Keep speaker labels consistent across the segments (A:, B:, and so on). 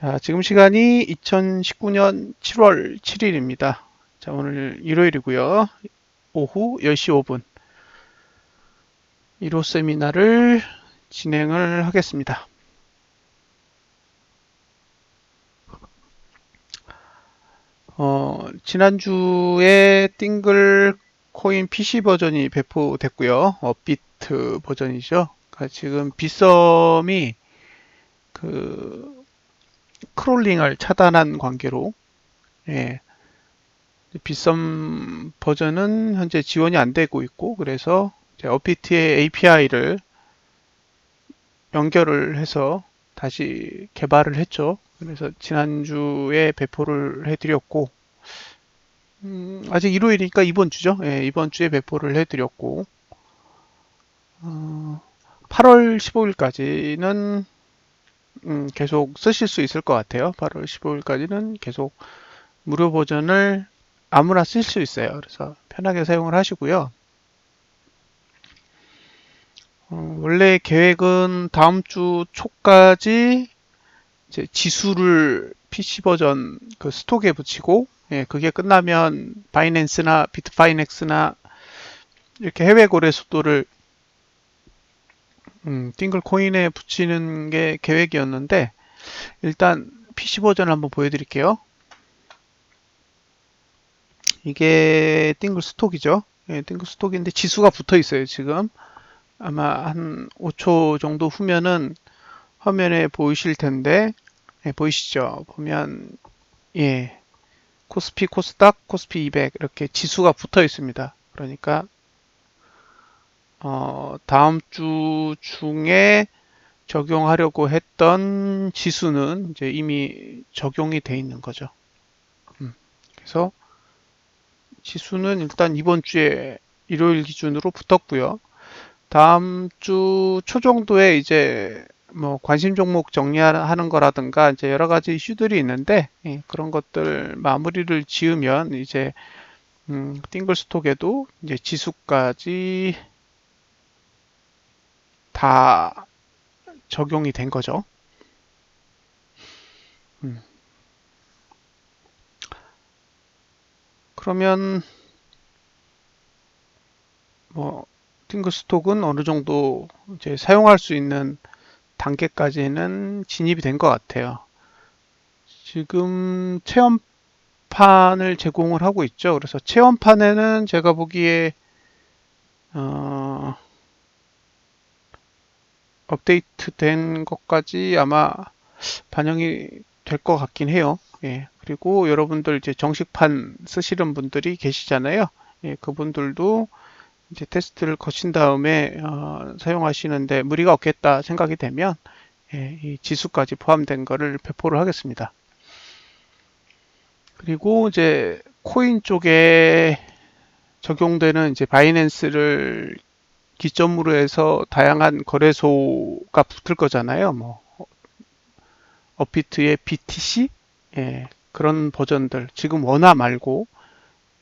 A: 자, 지금 시간이 2019년 7월 7일입니다. 자, 오늘 일요일이고요. 오후 10시 5분 1호 세미나를 진행을 하겠습니다. 지난주에 띵글 코인 PC 버전이 배포됐고요. 업비트 버전이죠. 그러니까 지금 빗썸이 그 크롤링을 차단한 관계로 예, 빗썸 버전은 현재 지원이 안 되고 있고, 그래서 업비트의 API를 연결을 해서 다시 개발을 했죠. 그래서 지난주에 배포를 해드렸고, 아직 일요일이니까 이번 주죠. 예, 이번 주에 배포를 해드렸고, 8월 15일까지는 계속 쓰실 수 있을 것 같아요. 8월 15일까지는 계속 무료 버전을 아무나 쓸 수 있어요. 그래서 편하게 사용을 하시고요. 원래 계획은 다음 주 초까지 이제 지수를 PC 버전 그 스톡에 붙이고, 예, 그게 끝나면 바이낸스나 비트파이넥스나 이렇게 해외 거래 속도를 띵글 코인에 붙이는 게 계획이었는데, 일단 PC 버전을 한번 보여드릴게요. 이게 띵글 스톡이죠. 예, 띵글 스톡인데 지수가 붙어 있어요. 지금 아마 한 5초 정도 후면은 화면에 보이실 텐데, 예, 보이시죠? 보면 예, 코스피, 코스닥, 코스피 200 이렇게 지수가 붙어 있습니다. 그러니까 다음 주 중에 적용하려고 했던 지수는 이제 이미 적용이 돼 있는 거죠. 그래서 지수는 일단 이번 주에 일요일 기준으로 붙었고요. 다음 주 초 정도에 이제 뭐 관심 종목 정리하는 거라든가 이제 여러 가지 이슈들이 있는데, 예, 그런 것들 마무리를 지으면 이제 띵글 스톡에도 이제 지수까지 다 적용이 된 거죠. 음, 그러면 뭐 띵글 스톡은 어느 정도 이제 사용할 수 있는 단계까지는 진입이 된 것 같아요. 지금 체험판을 제공을 하고 있죠. 그래서 체험판에는 제가 보기에 어, 업데이트된 것까지 아마 반영이 될 것 같긴 해요. 예, 그리고 여러분들 이제 정식판 쓰시는 분들이 계시잖아요. 예, 그분들도 이제 테스트를 거친 다음에 사용하시는데 무리가 없겠다 생각이 되면, 예, 이 지수까지 포함된 거를 배포를 하겠습니다. 그리고 이제 코인 쪽에 적용되는 이제 바이낸스를 기점으로 해서 다양한 거래소가 붙을 거잖아요. 뭐 업비트의 BTC, 예, 그런 버전들 지금 원화 말고,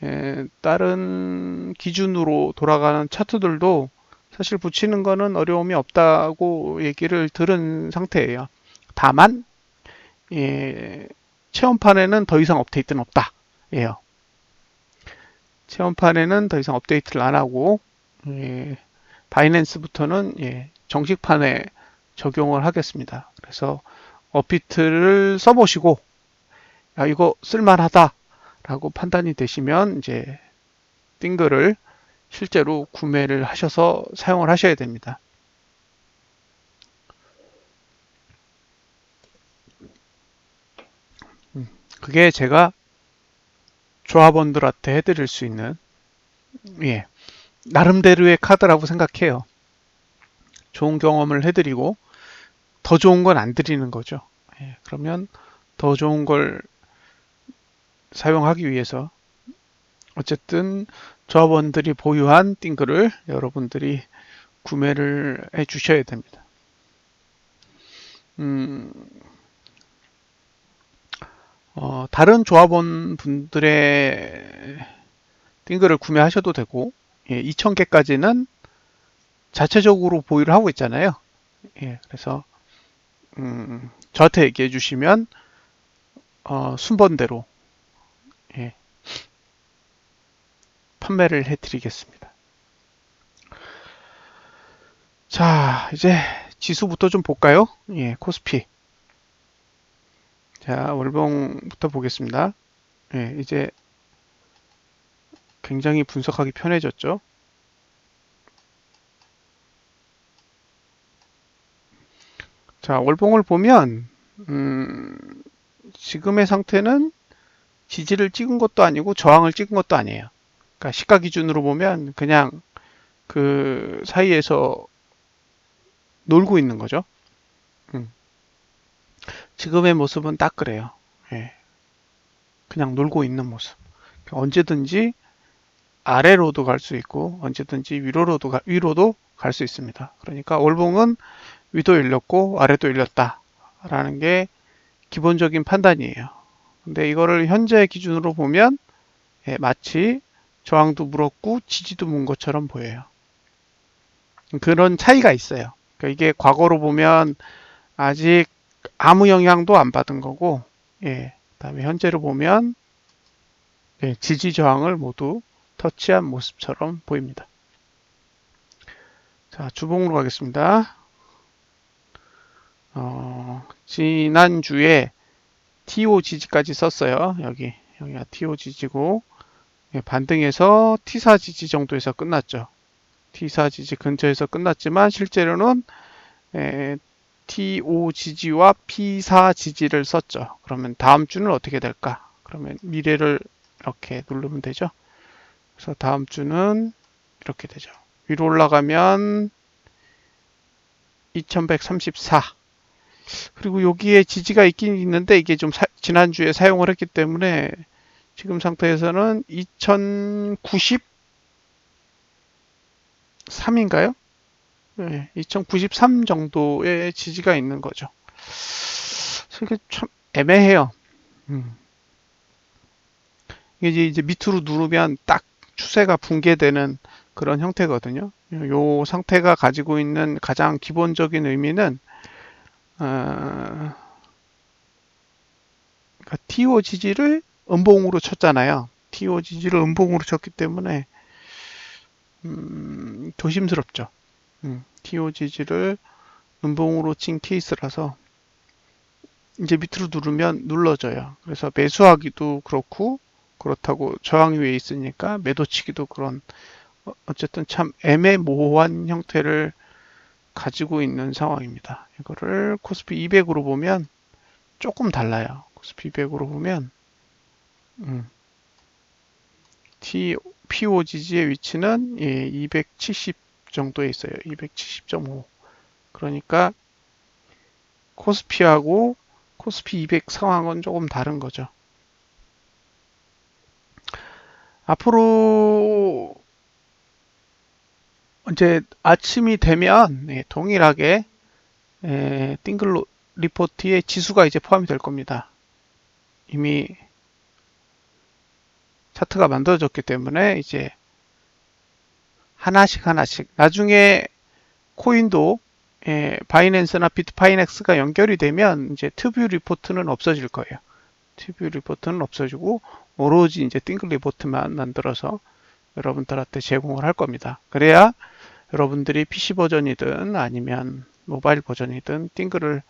A: 예, 다른 기준으로 돌아가는 차트들도 사실 붙이는 거는 어려움이 없다고 얘기를 들은 상태예요. 다만 예, 체험판에는 더 이상 업데이트는 없다. 예요. 체험판에는 더 이상 업데이트를 안 하고, 예, 바이낸스부터는 예, 정식판에 적용을 하겠습니다. 그래서 업비트를 써보시고, 야, 이거 쓸만하다라고 판단이 되시면 이제 띵글을 실제로 구매를 하셔서 사용을 하셔야 됩니다. 그게 제가 조합원들한테 해드릴 수 있는, 예, 나름대로의 카드라고 생각해요. 좋은 경험을 해드리고 더 좋은 건 안 드리는 거죠. 예, 그러면 더 좋은 걸 사용하기 위해서 어쨌든 조합원들이 보유한 띵글을 여러분들이 구매를 해 주셔야 됩니다. 음, 다른 조합원 분들의 띵글을 구매하셔도 되고, 예, 2,000개까지는 자체적으로 보유를 하고 있잖아요. 예, 그래서 저한테 얘기해 주시면 순번대로 예, 판매를 해드리겠습니다. 자, 이제 지수부터 좀 볼까요? 예, 코스피. 자, 월봉부터 보겠습니다. 예, 이제 굉장히 분석하기 편해졌죠. 자, 월봉을 보면 지금의 상태는 지지를 찍은 것도 아니고 저항을 찍은 것도 아니에요. 그러니까 시가 기준으로 보면 그냥 그 사이에서 놀고 있는 거죠. 음, 지금의 모습은 딱 그래요. 예, 그냥 놀고 있는 모습. 언제든지 아래로도 갈 수 있고 언제든지 위로도 갈 수 있습니다. 그러니까 월봉은 위도 열렸고 아래도 열렸다라는 게 기본적인 판단이에요. 근데 이거를 현재 기준으로 보면 예, 마치 저항도 물었고 지지도 문 것처럼 보여요. 그런 차이가 있어요. 그러니까 이게 과거로 보면 아직 아무 영향도 안 받은 거고, 예, 그다음에 현재로 보면 예, 지지 저항을 모두 터치한 모습처럼 보입니다. 자, 주봉으로 가겠습니다. 지난주에 TO 지지까지 썼어요. 여기가 TO 지지고, 예, 반등해서 T4 지지 정도에서 끝났죠. T4 지지 근처에서 끝났지만 실제로는 TO 지지와 P4 지지를 썼죠. 그러면 다음 주는 어떻게 될까? 그러면 미래를 이렇게 누르면 되죠. 그래서 다음 주는 이렇게 되죠. 위로 올라가면 2134. 그리고 여기에 지지가 있긴 있는데 이게 좀 지난주에 사용을 했기 때문에 지금 상태에서는 2093인가요? 네, 2093 정도의 지지가 있는 거죠. 이게 참 애매해요. 음. 이게 이제 밑으로 누르면 딱 추세가 붕괴되는 그런 형태거든요. 요 상태가 가지고 있는 가장 기본적인 의미는 그러니까 TO 지지를 음봉으로 쳤잖아요. TO 지지를 음봉으로 쳤기 때문에 조심스럽죠. TO 지지를 음봉으로 친 케이스라서 이제 밑으로 누르면 눌러져요. 그래서 매수하기도 그렇고 그렇다고 저항 위에 있으니까 매도치기도 그런 어쨌든 참 애매모호한 형태를 가지고 있는 상황입니다. 이거를 코스피 200으로 보면 조금 달라요. 코스피 200으로 보면 POGG의 위치는 270 정도에 있어요. 270.5. 그러니까 코스피하고 코스피 200 상황은 조금 다른 거죠. 앞으로 이제 아침이 되면 동일하게 띵글 리포트에 지수가 이제 포함이 될 겁니다. 이미 차트가 만들어졌기 때문에 이제 하나씩 나중에 코인도 바이낸스나 비트파이넥스가 연결이 되면 이제 튜브 리포트는 없어질 거예요. 튜브 리포트는 없어지고 오로지 이제 띵글 리포트만 만들어서 여러분들한테 제공을 할 겁니다. 그래야 여러분들이 PC 버전이든 아니면 모바일 버전이든 띵글을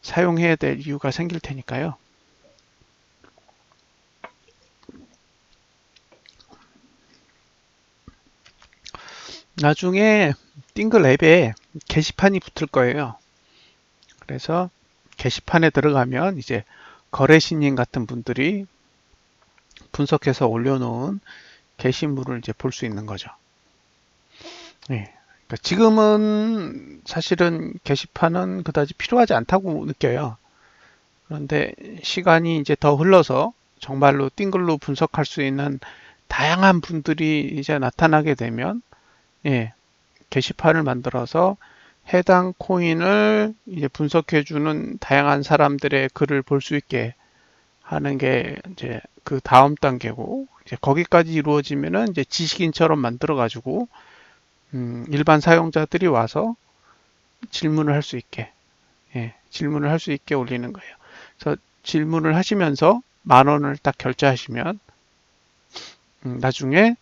A: 사용해야 될 이유가 생길 테니까요. 나중에 띵글 앱에 게시판이 붙을 거예요. 그래서 게시판에 들어가면 이제 거래 신인 같은 분들이 분석해서 올려놓은 게시물을 이제 볼 수 있는 거죠. 네. 그러니까 지금은 사실은 게시판은 그다지 필요하지 않다고 느껴요. 그런데 시간이 이제 더 흘러서 정말로 띵글로 분석할 수 있는 다양한 분들이 이제 나타나게 되면 예, 게시판을 만들어서 해당 코인을 이제 분석해주는 다양한 사람들의 글을 볼 수 있게 하는 게 이제 그 다음 단계고 이제 거기까지 이루어지면은 이제 지식인처럼 만들어 가지고 일반 사용자들이 와서 질문을 할 수 있게 질문을 할 수 있게 올리는 거예요. 그래서 질문을 하시면서 10,000원을 딱 결제하시면 나중에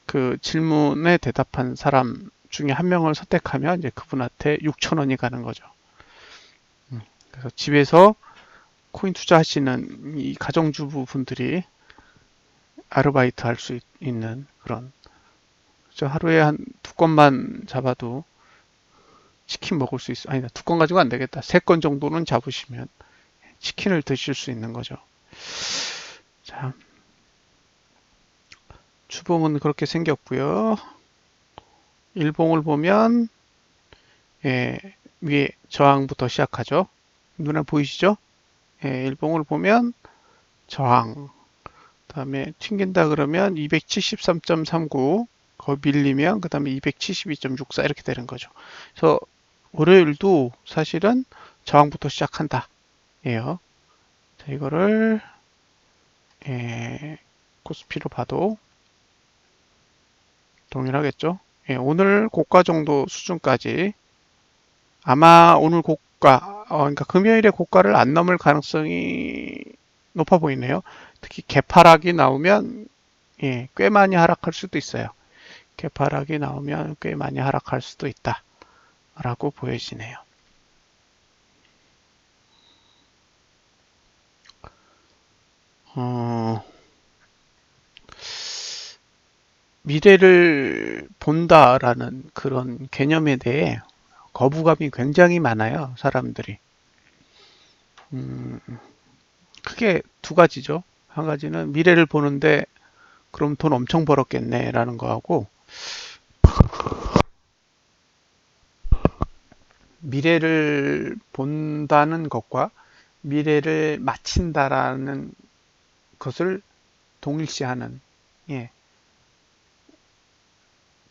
A: 그 질문에 대답한 사람 중에 한 명을 선택하면 이제 그분한테 6,000원이 가는 거죠. 그래서 집에서 코인 투자하시는 이 가정주부 분들이 아르바이트 할 수 있는 그런, 하루에 한 2건만 잡아도 치킨 먹을 수 있어. 아니다, 2건 가지고 안 되겠다. 3건 정도는 잡으시면 치킨을 드실 수 있는 거죠. 자, 주봉은 그렇게 생겼고요. 일봉을 보면 위에 저항부터 시작하죠. 눈에 보이시죠? 일봉을 보면 저항, 다음에 튕긴다 그러면 273.39, 거기 밀리면 그 다음에 272.64 이렇게 되는 거죠. 그래서 월요일도 사실은 저항부터 시작한다 예요. 자, 이거를 코스피로 봐도 동일하겠죠. 오늘 고가 정도 수준까지 아마 오늘 고가, 그러니까 금요일에 고가를 안 넘을 가능성이 높아 보이네요. 특히 개파락이 나오면 꽤 많이 하락할 수도 있어요. 개파락이 나오면 꽤 많이 하락할 수도 있다라고 보여지네요. 미래를 본다라는 그런 개념에 대해 거부감이 굉장히 많아요, 사람들이. 크게 두 가지죠. 한 가지는 미래를 보는데 그럼 돈 엄청 벌었겠네라는 거하고, 미래를 본다는 것과 미래를 마친다라는 것을 동일시하는 예,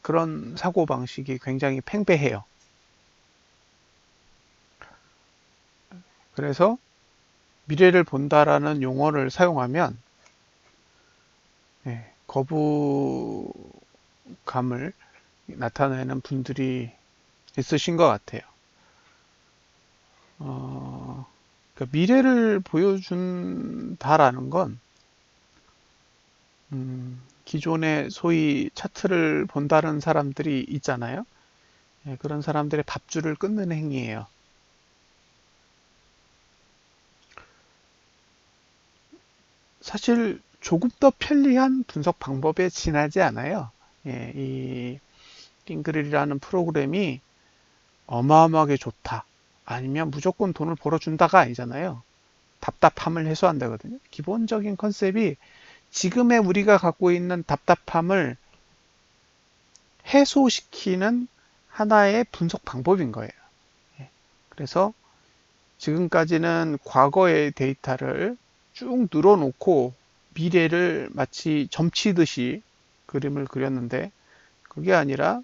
A: 그런 사고방식이 굉장히 팽배해요. 그래서 미래를 본다라는 용어를 사용하면 거부감을 나타내는 분들이 있으신 것 같아요. 그러니까 미래를 보여준다라는 건 기존에 소위 차트를 본다는 사람들이 있잖아요. 그런 사람들의 밥줄을 끊는 행위예요. 사실 조금 더 편리한 분석 방법에 지나지 않아요. 이 링그릴이라는 프로그램이 어마어마하게 좋다, 아니면 무조건 돈을 벌어준다가 아니잖아요. 답답함을 해소한다거든요. 기본적인 컨셉이 지금의 우리가 갖고 있는 답답함을 해소시키는 하나의 분석 방법인 거예요. 그래서 지금까지는 과거의 데이터를 쭉 늘어놓고 미래를 마치 점치듯이 그림을 그렸는데, 그게 아니라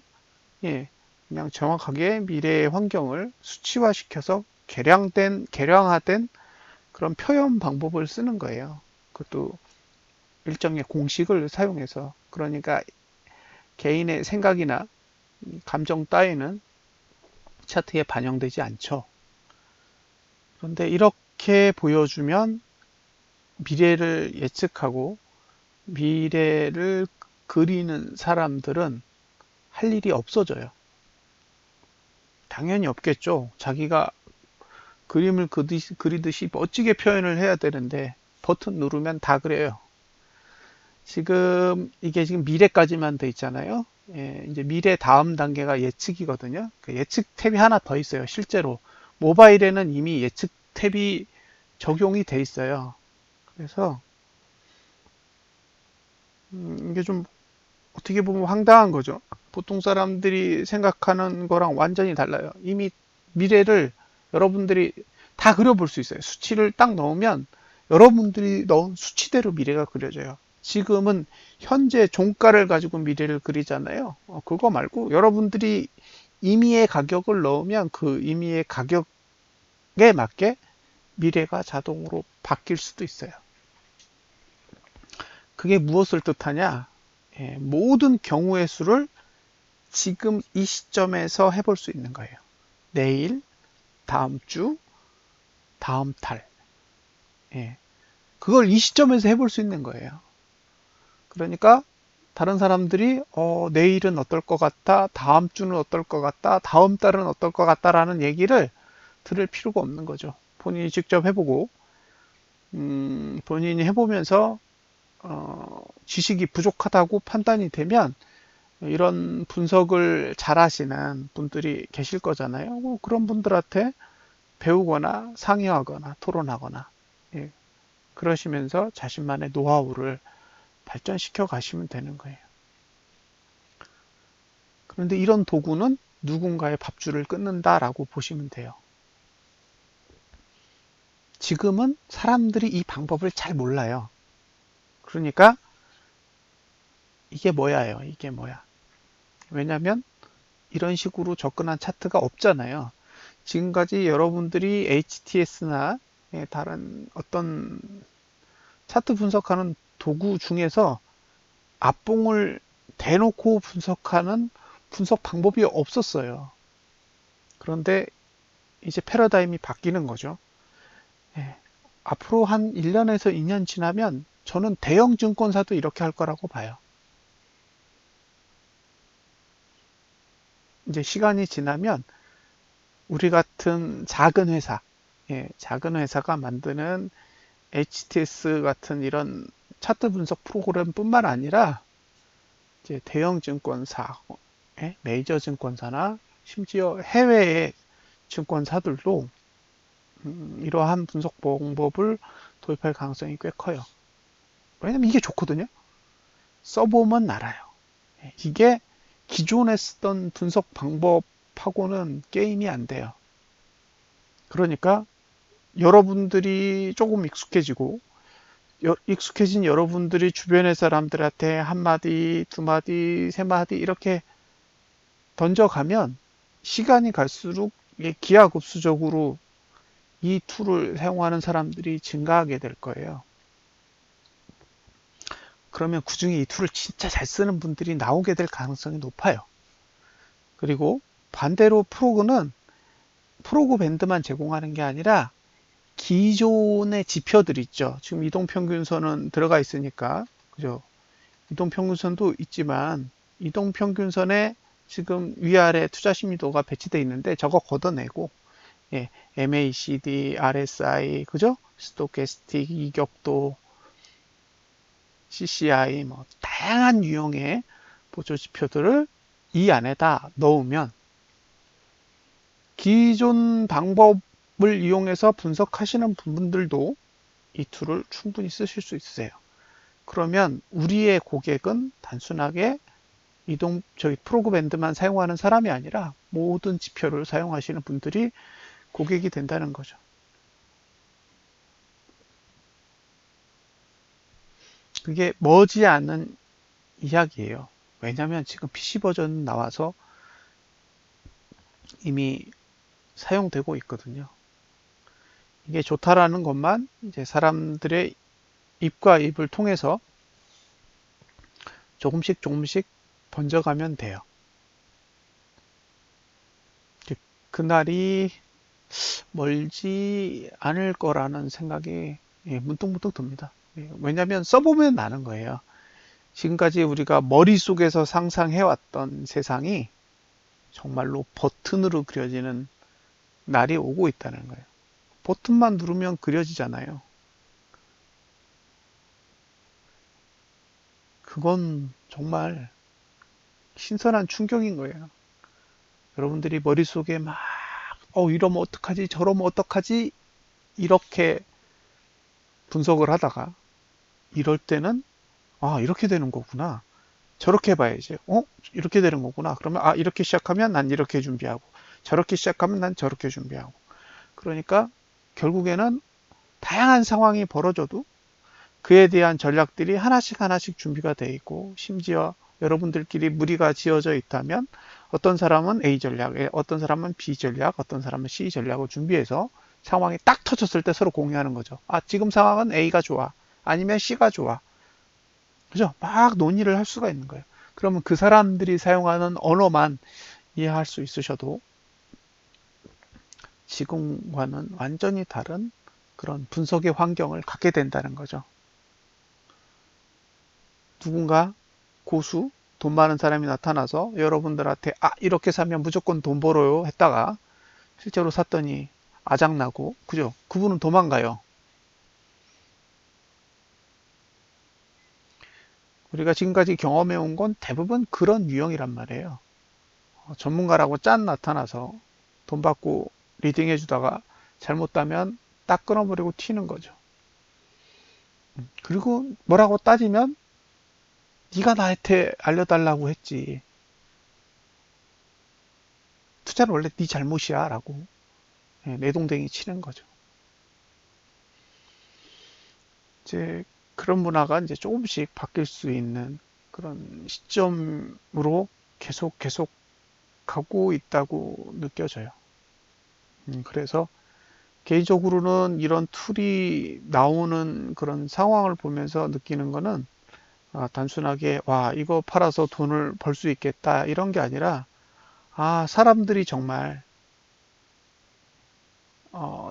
A: 그냥 정확하게 미래의 환경을 수치화시켜서 계량화된 그런 표현 방법을 쓰는 거예요. 그것도 일정의 공식을 사용해서. 그러니까 개인의 생각이나 감정 따위는 차트에 반영되지 않죠. 그런데 이렇게 보여주면 미래를 예측하고 미래를 그리는 사람들은 할 일이 없어져요. 당연히 없겠죠. 자기가 그림을 그리듯이 멋지게 표현을 해야 되는데 버튼 누르면 다 그래요. 이게 지금 미래까지만 돼 있잖아요. 이제 미래 다음 단계가 예측이거든요. 그 예측 탭이 하나 더 있어요. 실제로 모바일에는 이미 예측 탭이 적용이 돼 있어요. 그래서 이게 좀 어떻게 보면 황당한 거죠. 보통 사람들이 생각하는 거랑 완전히 달라요. 이미 미래를 여러분들이 다 그려볼 수 있어요. 수치를 딱 넣으면 여러분들이 넣은 수치대로 미래가 그려져요. 지금은 현재 종가를 가지고 미래를 그리잖아요. 그거 말고 여러분들이 임의의 가격을 넣으면 그 임의의 가격에 맞게 미래가 자동으로 바뀔 수도 있어요. 그게 무엇을 뜻하냐? 모든 경우의 수를 지금 이 시점에서 해볼 수 있는 거예요. 내일, 다음 주, 다음 달. 예. 그걸 이 시점에서 해볼 수 있는 거예요. 그러니까 다른 사람들이 내일은 어떨 것 같다, 다음 주는 어떨 것 같다, 다음 달은 어떨 것 같다라는 얘기를 들을 필요가 없는 거죠. 본인이 직접 해보고 본인이 해보면서 지식이 부족하다고 판단이 되면 이런 분석을 잘 하시는 분들이 계실 거잖아요. 그런 분들한테 배우거나 상의하거나 토론하거나 예, 그러시면서 자신만의 노하우를 발전시켜 가시면 되는 거예요. 그런데 이런 도구는 누군가의 밥줄을 끊는다라고 보시면 돼요. 지금은 사람들이 이 방법을 잘 몰라요. 그러니까 이게 뭐야요? 이게 뭐야? 왜냐면 이런 식으로 접근한 차트가 없잖아요. 지금까지 여러분들이 HTS나 다른 어떤 차트 분석하는 도구 중에서 앞봉을 대놓고 분석하는 분석 방법이 없었어요. 그런데 이제 패러다임이 바뀌는 거죠. 예. 앞으로 한 1년에서 2년 지나면 저는 대형 증권사도 이렇게 할 거라고 봐요. 이제 시간이 지나면 우리 같은 작은 회사, 작은 회사가 만드는 HTS 같은 이런 차트 분석 프로그램뿐만 아니라 이제 대형 증권사, 메이저 증권사나 심지어 해외의 증권사들도 이러한 분석 방법을 도입할 가능성이 꽤 커요. 왜냐면 이게 좋거든요. 써보면 알아요. 이게 기존에 쓰던 분석 방법하고는 게임이 안 돼요. 그러니까 여러분들이 조금 익숙해지고 익숙해진 여러분들이 주변의 사람들한테 한마디, 두마디, 세마디 이렇게 던져가면 시간이 갈수록 기하급수적으로 이 툴을 사용하는 사람들이 증가하게 될 거예요. 그러면 그 중에 이 툴을 진짜 잘 쓰는 분들이 나오게 될 가능성이 높아요. 그리고 반대로 프로그는 프로그 밴드만 제공하는 게 아니라 기존의 지표들 있죠. 지금 이동평균선은 들어가 있으니까, 그죠? 이동평균선도 있지만, 이동평균선에 지금 위아래 투자 심리도가 배치되어 있는데, 저거 걷어내고, 예, MACD, RSI, 그죠? 스토캐스틱, 이격도, CCI, 뭐, 다양한 유형의 보조 지표들을 이 안에다 넣으면, 기존 방법을 이용해서 분석하시는 분들도 이 툴을 충분히 쓰실 수 있으세요. 그러면 우리의 고객은 단순하게 저기 프로그 밴드만 사용하는 사람이 아니라 모든 지표를 사용하시는 분들이 고객이 된다는 거죠. 그게 머지않은 이야기예요. 왜냐하면 지금 PC 버전 나와서 이미 사용되고 있거든요. 이게 좋다라는 것만 이제 사람들의 입과 입을 통해서 조금씩 조금씩 번져가면 돼요. 그날이 멀지 않을 거라는 생각이 문득문득 듭니다. 왜냐하면 써보면 아는 거예요. 지금까지 우리가 머릿속에서 상상해왔던 세상이 정말로 버튼으로 그려지는 날이 오고 있다는 거예요. 버튼만 누르면 그려지잖아요. 그건 정말 신선한 충격인 거예요. 여러분들이 머릿속에 막, 이러면 어떡하지, 저러면 어떡하지, 이렇게 분석을 하다가, 이럴 때는, 이렇게 되는 거구나. 저렇게 봐야지. 이렇게 되는 거구나. 그러면, 이렇게 시작하면 난 이렇게 준비하고, 저렇게 시작하면 난 저렇게 준비하고. 그러니까, 결국에는 다양한 상황이 벌어져도 그에 대한 전략들이 하나씩 하나씩 준비가 되어 있고, 심지어 여러분들끼리 무리가 지어져 있다면 어떤 사람은 A 전략, 어떤 사람은 B 전략, 어떤 사람은 C 전략을 준비해서 상황이 딱 터졌을 때 서로 공유하는 거죠. 지금 상황은 A가 좋아. 아니면 C가 좋아. 그죠? 막 논의를 할 수가 있는 거예요. 그러면 그 사람들이 사용하는 언어만 이해할 수 있으셔도 지금과는 완전히 다른 그런 분석의 환경을 갖게 된다는 거죠. 누군가 고수, 돈 많은 사람이 나타나서 여러분들한테 이렇게 사면 무조건 돈 벌어요 했다가 실제로 샀더니 아작나고, 그죠? 그분은 도망가요. 우리가 지금까지 경험해 온 건 대부분 그런 유형이란 말이에요. 전문가라고 짠 나타나서 돈 받고 리딩해 주다가 잘못 따면 딱 끊어버리고 튀는 거죠. 그리고 뭐라고 따지면 네가 나한테 알려달라고 했지. 투자는 원래 네 잘못이야 라고 내동댕이 치는 거죠. 이제 그런 문화가 이제 조금씩 바뀔 수 있는 그런 시점으로 계속 가고 있다고 느껴져요. 그래서 개인적으로는 이런 툴이 나오는 그런 상황을 보면서 느끼는 거는 단순하게 와 이거 팔아서 돈을 벌 수 있겠다 이런 게 아니라 사람들이 정말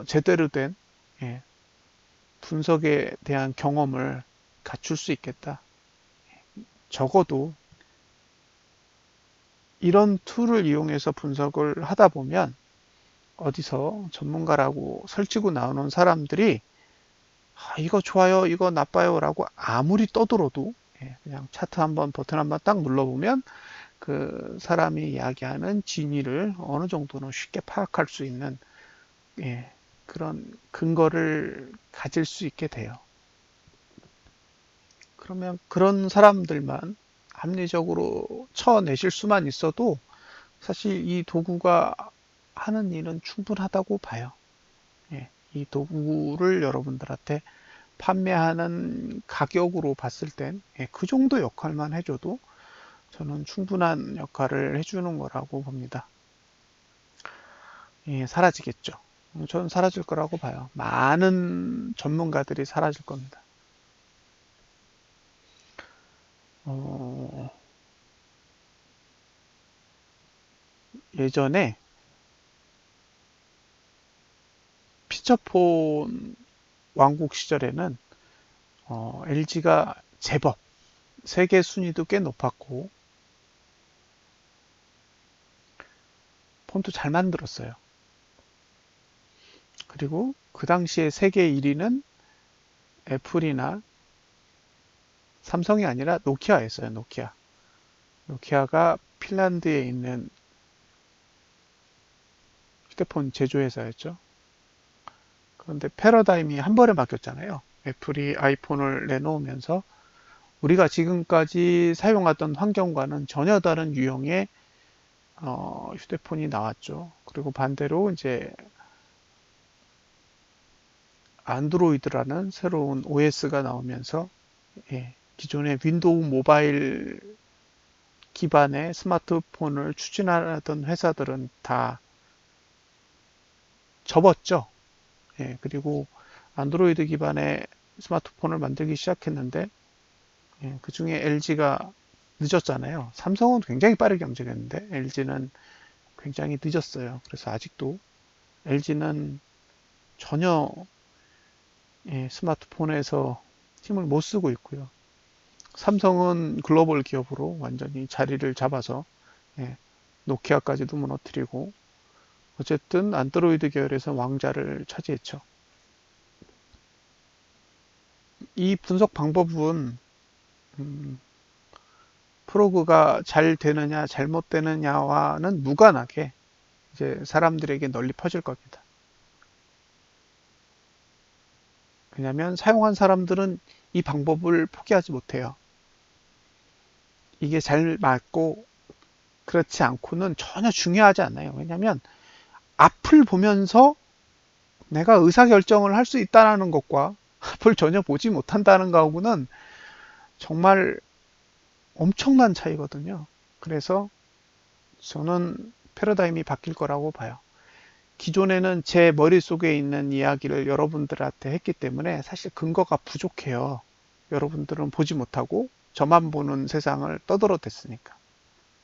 A: 제대로 된 예, 분석에 대한 경험을 갖출 수 있겠다. 적어도 이런 툴을 이용해서 분석을 하다 보면 어디서 전문가라고 설치고 나오는 사람들이 이거 좋아요, 이거 나빠요 라고 아무리 떠들어도 그냥 차트 한번 버튼 한번 딱 눌러보면 그 사람이 이야기하는 진위를 어느 정도는 쉽게 파악할 수 있는 그런 근거를 가질 수 있게 돼요. 그러면 그런 사람들만 합리적으로 쳐내실 수만 있어도 사실 이 도구가 하는 일은 충분하다고 봐요. 이 도구를 여러분들한테 판매하는 가격으로 봤을 땐 그 정도 역할만 해줘도 저는 충분한 역할을 해주는 거라고 봅니다. 사라지겠죠. 저는 사라질 거라고 봐요. 많은 전문가들이 사라질 겁니다. 어, 예전에 피처폰 왕국 시절에는 LG가 제법 세계 순위도 꽤 높았고 폰도 잘 만들었어요. 그리고 그 당시에 세계 1위는 애플이나 삼성이 아니라 노키아였어요. 노키아. 노키아가 핀란드에 있는 휴대폰 제조회사였죠. 그런데 패러다임이 한 번에 바뀌었잖아요. 애플이 아이폰을 내놓으면서 우리가 지금까지 사용하던 환경과는 전혀 다른 유형의 휴대폰이 나왔죠. 그리고 반대로 이제 안드로이드라는 새로운 OS가 나오면서 기존의 윈도우 모바일 기반의 스마트폰을 추진하던 회사들은 다 접었죠. 그리고 안드로이드 기반의 스마트폰을 만들기 시작했는데 그 중에 LG가 늦었잖아요. 삼성은 굉장히 빠르게 움직였는데 LG는 굉장히 늦었어요. 그래서 아직도 LG는 전혀 스마트폰에서 힘을 못 쓰고 있고요. 삼성은 글로벌 기업으로 완전히 자리를 잡아서 노키아까지도 무너뜨리고 어쨌든 안드로이드 계열에서 왕자를 차지했죠. 이 분석 방법은 프로그가 잘 되느냐 잘못되느냐와는 무관하게 이제 사람들에게 널리 퍼질 겁니다. 왜냐하면 사용한 사람들은 이 방법을 포기하지 못해요. 이게 잘 맞고 그렇지 않고는 전혀 중요하지 않아요. 왜냐하면 앞을 보면서 내가 의사결정을 할 수 있다는 것과 앞을 전혀 보지 못한다는 거하고는 정말 엄청난 차이거든요. 그래서 저는 패러다임이 바뀔 거라고 봐요. 기존에는 제 머릿속에 있는 이야기를 여러분들한테 했기 때문에 사실 근거가 부족해요. 여러분들은 보지 못하고 저만 보는 세상을 떠들어댔으니까.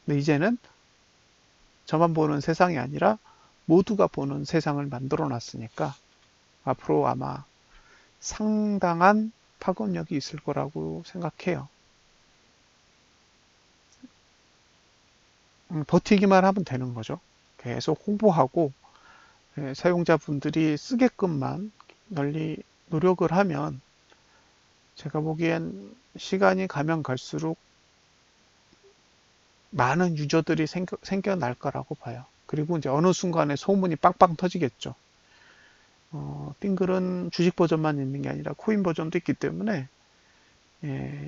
A: 근데 이제는 저만 보는 세상이 아니라 모두가 보는 세상을 만들어 놨으니까 앞으로 아마 상당한 파급력이 있을 거라고 생각해요. 버티기만 하면 되는 거죠. 계속 홍보하고 사용자분들이 쓰게끔만 널리 노력을 하면 제가 보기엔 시간이 가면 갈수록 많은 유저들이 생겨날 거라고 봐요. 그리고 이제 어느 순간에 소문이 빵빵 터지겠죠. 띵글은 주식 버전만 있는 게 아니라 코인 버전도 있기 때문에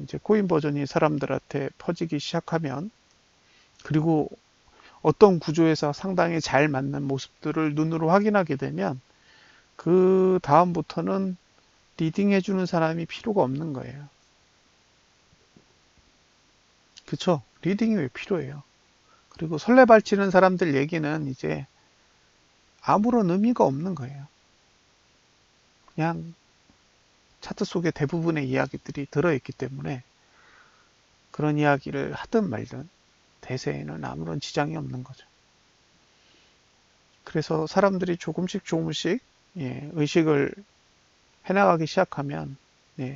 A: 이제 코인 버전이 사람들한테 퍼지기 시작하면 그리고 어떤 구조에서 상당히 잘 맞는 모습들을 눈으로 확인하게 되면 그 다음부터는 리딩해주는 사람이 필요가 없는 거예요. 그쵸? 리딩이 왜 필요해요? 그리고 설레발치는 사람들 얘기는 이제 아무런 의미가 없는 거예요. 그냥 차트 속에 대부분의 이야기들이 들어있기 때문에 그런 이야기를 하든 말든 대세에는 아무런 지장이 없는 거죠. 그래서 사람들이 조금씩 조금씩 의식을 해나가기 시작하면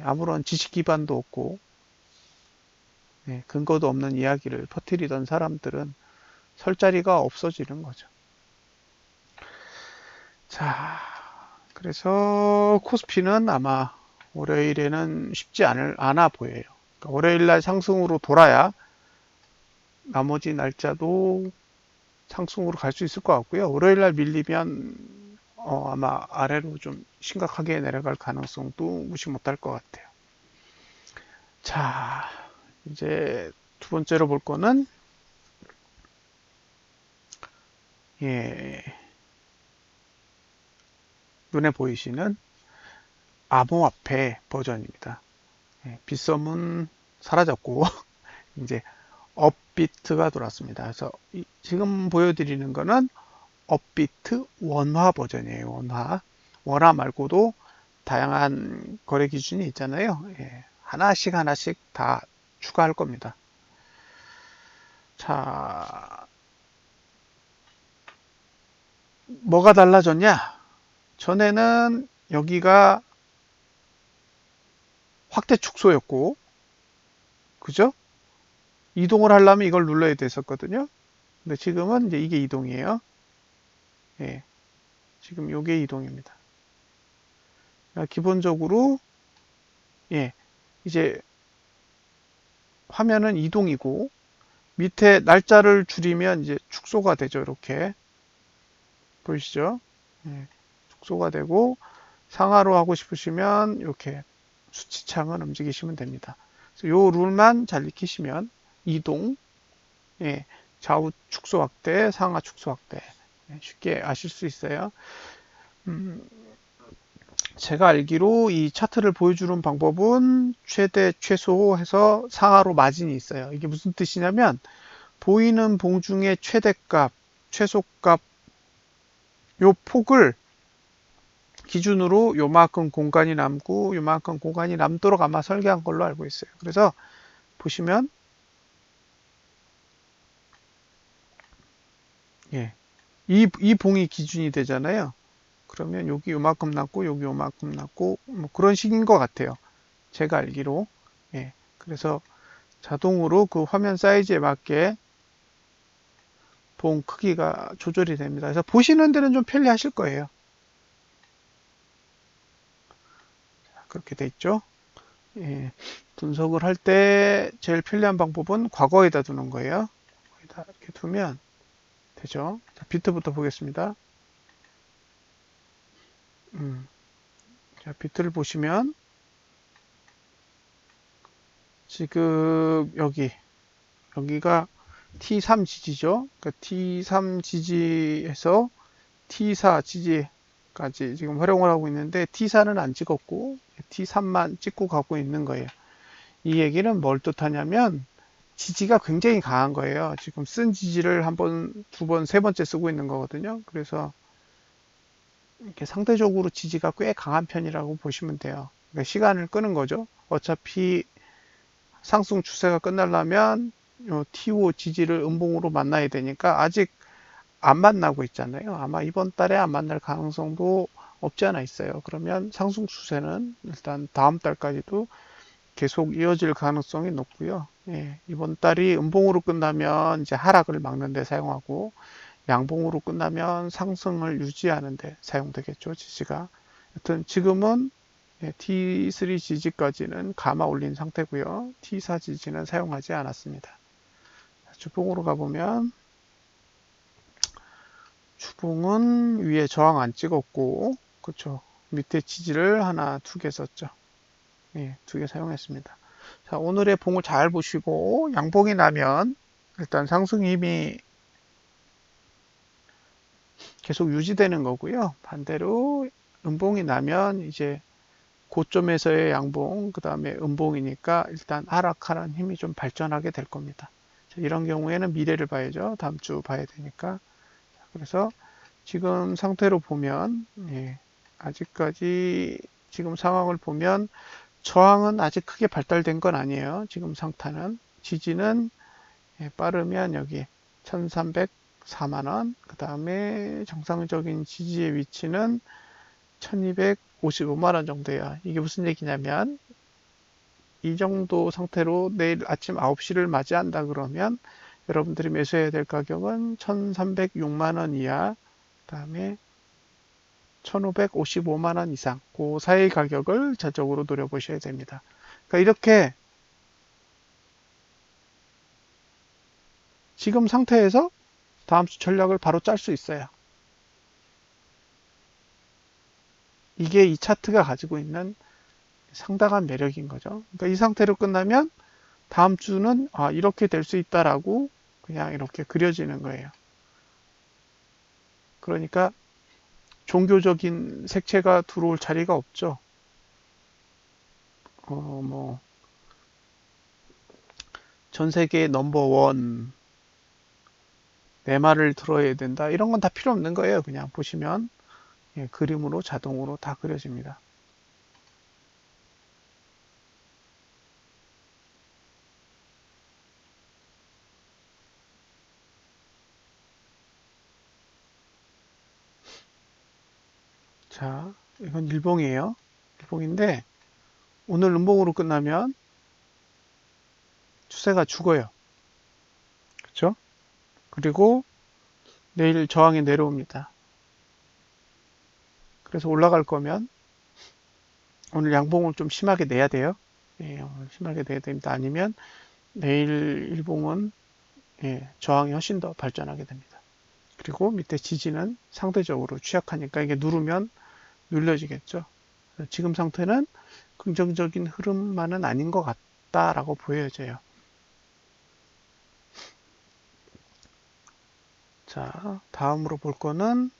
A: 아무런 지식 기반도 없고 근거도 없는 이야기를 퍼뜨리던 사람들은 설 자리가 없어지는 거죠. 자, 그래서 코스피는 아마 월요일에는 쉽지 않아 보여요. 그러니까 월요일 날 상승으로 돌아야 나머지 날짜도 상승으로 갈 수 있을 것 같고요. 월요일 날 밀리면 아마 아래로 좀 심각하게 내려갈 가능성도 무시 못할 것 같아요. 자, 이제 두 번째로 볼 거는 예, 눈에 보이시는 암호화폐 버전입니다. 빗썸은 사라졌고 이제 업비트가 돌았습니다. 그래서 지금 보여드리는 거는 업비트 원화 버전이에요. 원화 말고도 다양한 거래 기준이 있잖아요. 하나씩 하나씩 다 추가할 겁니다. 자, 뭐가 달라졌냐? 전에는 여기가 확대 축소였고, 그죠? 이동을 하려면 이걸 눌러야 됐었거든요. 근데 지금은 이제 이게 이동이에요. 예, 지금 이게 이동입니다. 그러니까 기본적으로 이제 화면은 이동이고 밑에 날짜를 줄이면 이제 축소가 되죠. 이렇게 보이시죠? 축소가 되고 상하로 하고 싶으시면 이렇게 수치창을 움직이시면 됩니다. 요 룰만 잘 익히시면 이동, 좌우 축소 확대, 상하 축소 확대 쉽게 아실 수 있어요. 제가 알기로 이 차트를 보여주는 방법은 최대, 최소 해서 상하로 마진이 있어요. 이게 무슨 뜻이냐면 보이는 봉중의 최대값, 최소값 요 폭을 기준으로 요만큼 공간이 남고 요만큼 공간이 남도록 아마 설계한 걸로 알고 있어요. 그래서 보시면 이 봉이 기준이 되잖아요. 그러면 여기 요만큼 남고 여기 요만큼 남고 뭐 그런 식인 것 같아요. 제가 알기로. 그래서 자동으로 그 화면 사이즈에 맞게 봉 크기가 조절이 됩니다. 그래서 보시는 데는 좀 편리하실 거예요. 그렇게 돼 있죠. 분석을 할 때 제일 편리한 방법은 과거에다 두는 거예요. 거기다 이렇게 두면 되죠. 자, 비트부터 보겠습니다. 자, 비트를 보시면 지금 여기가 T3 지지죠. 그러니까 T3 지지에서 T4 지지까지 지금 활용을 하고 있는데 T4는 안 찍었고 T3만 찍고 가고 있는 거예요. 이 얘기는 뭘 뜻하냐면 지지가 굉장히 강한 거예요. 지금 쓴 지지를 한 번, 두 번, 세 번째 쓰고 있는 거거든요. 그래서 이렇게 상대적으로 지지가 꽤 강한 편이라고 보시면 돼요. 그러니까 시간을 끄는 거죠. 어차피 상승 추세가 끝나려면 T5 지지를 음봉으로 만나야 되니까 아직 안 만나고 있잖아요. 아마 이번 달에 안 만날 가능성도 없지 않아 있어요. 그러면 상승 추세는 일단 다음 달까지도 계속 이어질 가능성이 높고요. 예, 이번 달이 음봉으로 끝나면 이제 하락을 막는 데 사용하고, 양봉으로 끝나면 상승을 유지하는 데 사용되겠죠, 지지가. 하여튼 지금은 T3 지지까지는 감아 올린 상태고요. T4 지지는 사용하지 않았습니다. 주봉으로 가보면 주봉은 위에 저항 안 찍었고, 그쵸, 밑에 지지를 하나, 두 개 썼죠. 예, 두 개 사용했습니다. 자, 오늘의 봉을 잘 보시고 양봉이 나면 일단 상승 힘이 계속 유지되는 거고요. 반대로 음봉이 나면 이제 고점에서의 양봉, 그 다음에 음봉이니까 일단 하락하는 힘이 좀 발전하게 될 겁니다. 자, 이런 경우에는 미래를 봐야죠. 다음 주 봐야 되니까. 그래서 지금 상태로 보면, 예, 아직까지 지금 상황을 보면 저항은 아직 크게 발달된 건 아니에요. 지금 상태는. 지지는 빠르면 여기 1304만원, 그 다음에 정상적인 지지의 위치는 1255만원 정도예요. 이게 무슨 얘기냐면 이 정도 상태로 내일 아침 9시를 맞이한다 그러면 여러분들이 매수해야 될 가격은 1306만원 이하, 그 다음에 1555만원 이상, 그 사이 가격을 전적으로 노려보셔야 됩니다. 그러니까 이렇게 지금 상태에서 다음 주 전략을 바로 짤 수 있어요. 이게 이 차트가 가지고 있는 상당한 매력인 거죠. 그러니까 이 상태로 끝나면 다음 주는 이렇게 될 수 있다라고 그냥 이렇게 그려지는 거예요. 그러니까 종교적인 색채가 들어올 자리가 없죠. 뭐, 전 세계 넘버원, 내 말을 들어야 된다. 이런 건 다 필요 없는 거예요. 그냥 보시면 그림으로 자동으로 다 그려집니다. 자, 이건 일봉이에요. 일봉인데 오늘 음봉으로 끝나면 추세가 죽어요. 그렇죠? 그리고 내일 저항이 내려옵니다. 그래서 올라갈 거면 오늘 양봉을 좀 심하게 내야 돼요. 예, 오늘 심하게 내야 됩니다. 아니면 내일 일봉은 저항이 훨씬 더 발전하게 됩니다. 그리고 밑에 지지는 상대적으로 취약하니까 이게 누르면 눌려지겠죠. 지금 상태는 긍정적인 흐름만은 아닌 것 같다라고 보여져요. 자, 다음으로 볼 거는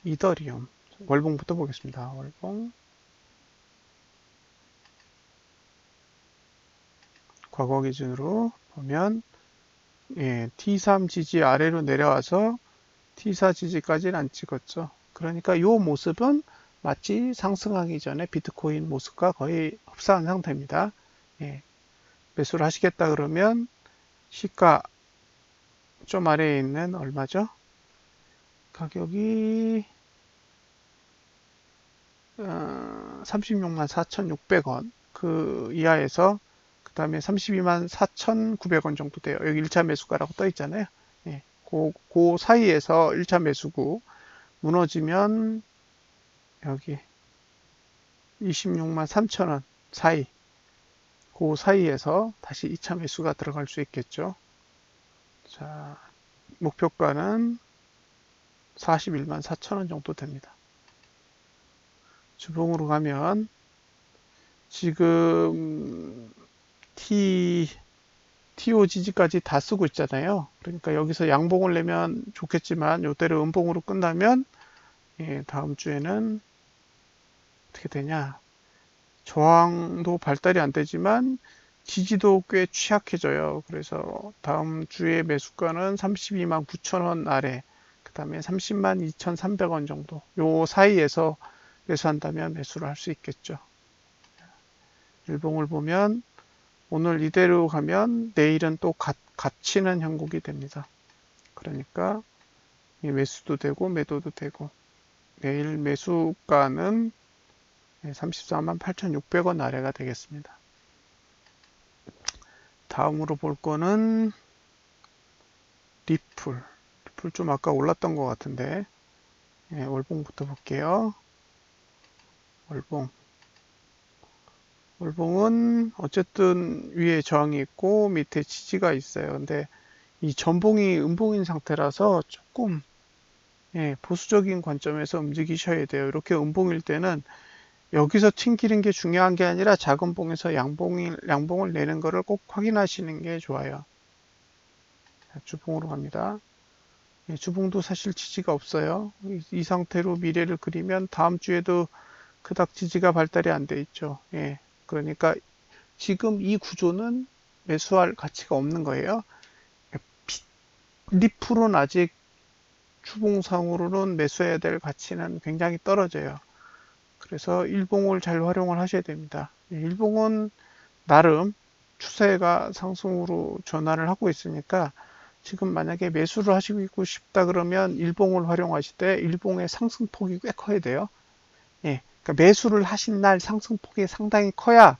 A: 이더리움. 월봉부터 보겠습니다. 월봉. 과거 기준으로 보면 T3 지지 아래로 내려와서 T4 지지까지는 안 찍었죠. 그러니까 이 모습은 마치 상승하기 전에 비트코인 모습과 거의 흡사한 상태입니다. 예, 매수를 하시겠다 그러면 시가 좀 아래에 있는 얼마죠? 가격이 36만 4,600원 그 이하에서 그 다음에 32만 4,900원 정도 돼요. 여기 1차 매수가라고 떠 있잖아요. 예, 그 사이에서 1차 매수구 무너지면 여기 26만 3천원 사이 그 사이에서 다시 2차 매수가 들어갈 수 있겠죠. 자, 목표가는 41만 4천원 정도 됩니다. 주봉으로 가면 지금 TOGG까지 다 쓰고 있잖아요. 그러니까 여기서 양봉을 내면 좋겠지만 요대로 음봉으로 끝나면 다음 주에는 어떻게 되냐. 저항도 발달이 안 되지만 지지도 꽤 취약해져요. 그래서 다음 주에 매수가는 32만 9천원 아래, 그 다음에 30만 2,300원 정도 요 사이에서 매수한다면 매수를 할 수 있겠죠. 일봉을 보면 오늘 이대로 가면 내일은 또 갇히는 형국이 됩니다. 그러니까 매수도 되고 매도도 되고 내일 매수가는 34만 8,600원 아래가 되겠습니다. 다음으로 볼 거는 리플. 리플 좀 아까 올랐던 것 같은데, 월봉부터 볼게요. 월봉. 월봉은 어쨌든 위에 저항이 있고 밑에 지지가 있어요. 근데 이 전봉이 음봉인 상태라서 조금 보수적인 관점에서 움직이셔야 돼요. 이렇게 음봉일 때는 여기서 튕기는 게 중요한 게 아니라 작은 봉에서 양봉을 내는 거를 꼭 확인하시는 게 좋아요. 자, 주봉으로 갑니다. 주봉도 사실 지지가 없어요. 이 상태로 미래를 그리면 다음 주에도 그닥 지지가 발달이 안 돼 있죠. 그러니까 지금 이 구조는 매수할 가치가 없는 거예요. 리플은 아직 주봉상으로는 매수해야 될 가치는 굉장히 떨어져요. 그래서 일봉을 잘 활용을 하셔야 됩니다. 일봉은 나름 추세가 상승으로 전환을 하고 있으니까 지금 만약에 매수를 하시고 싶다 그러면 일봉을 활용하실 때 일봉의 상승폭이 꽤 커야 돼요. 그러니까 매수를 하신 날 상승폭이 상당히 커야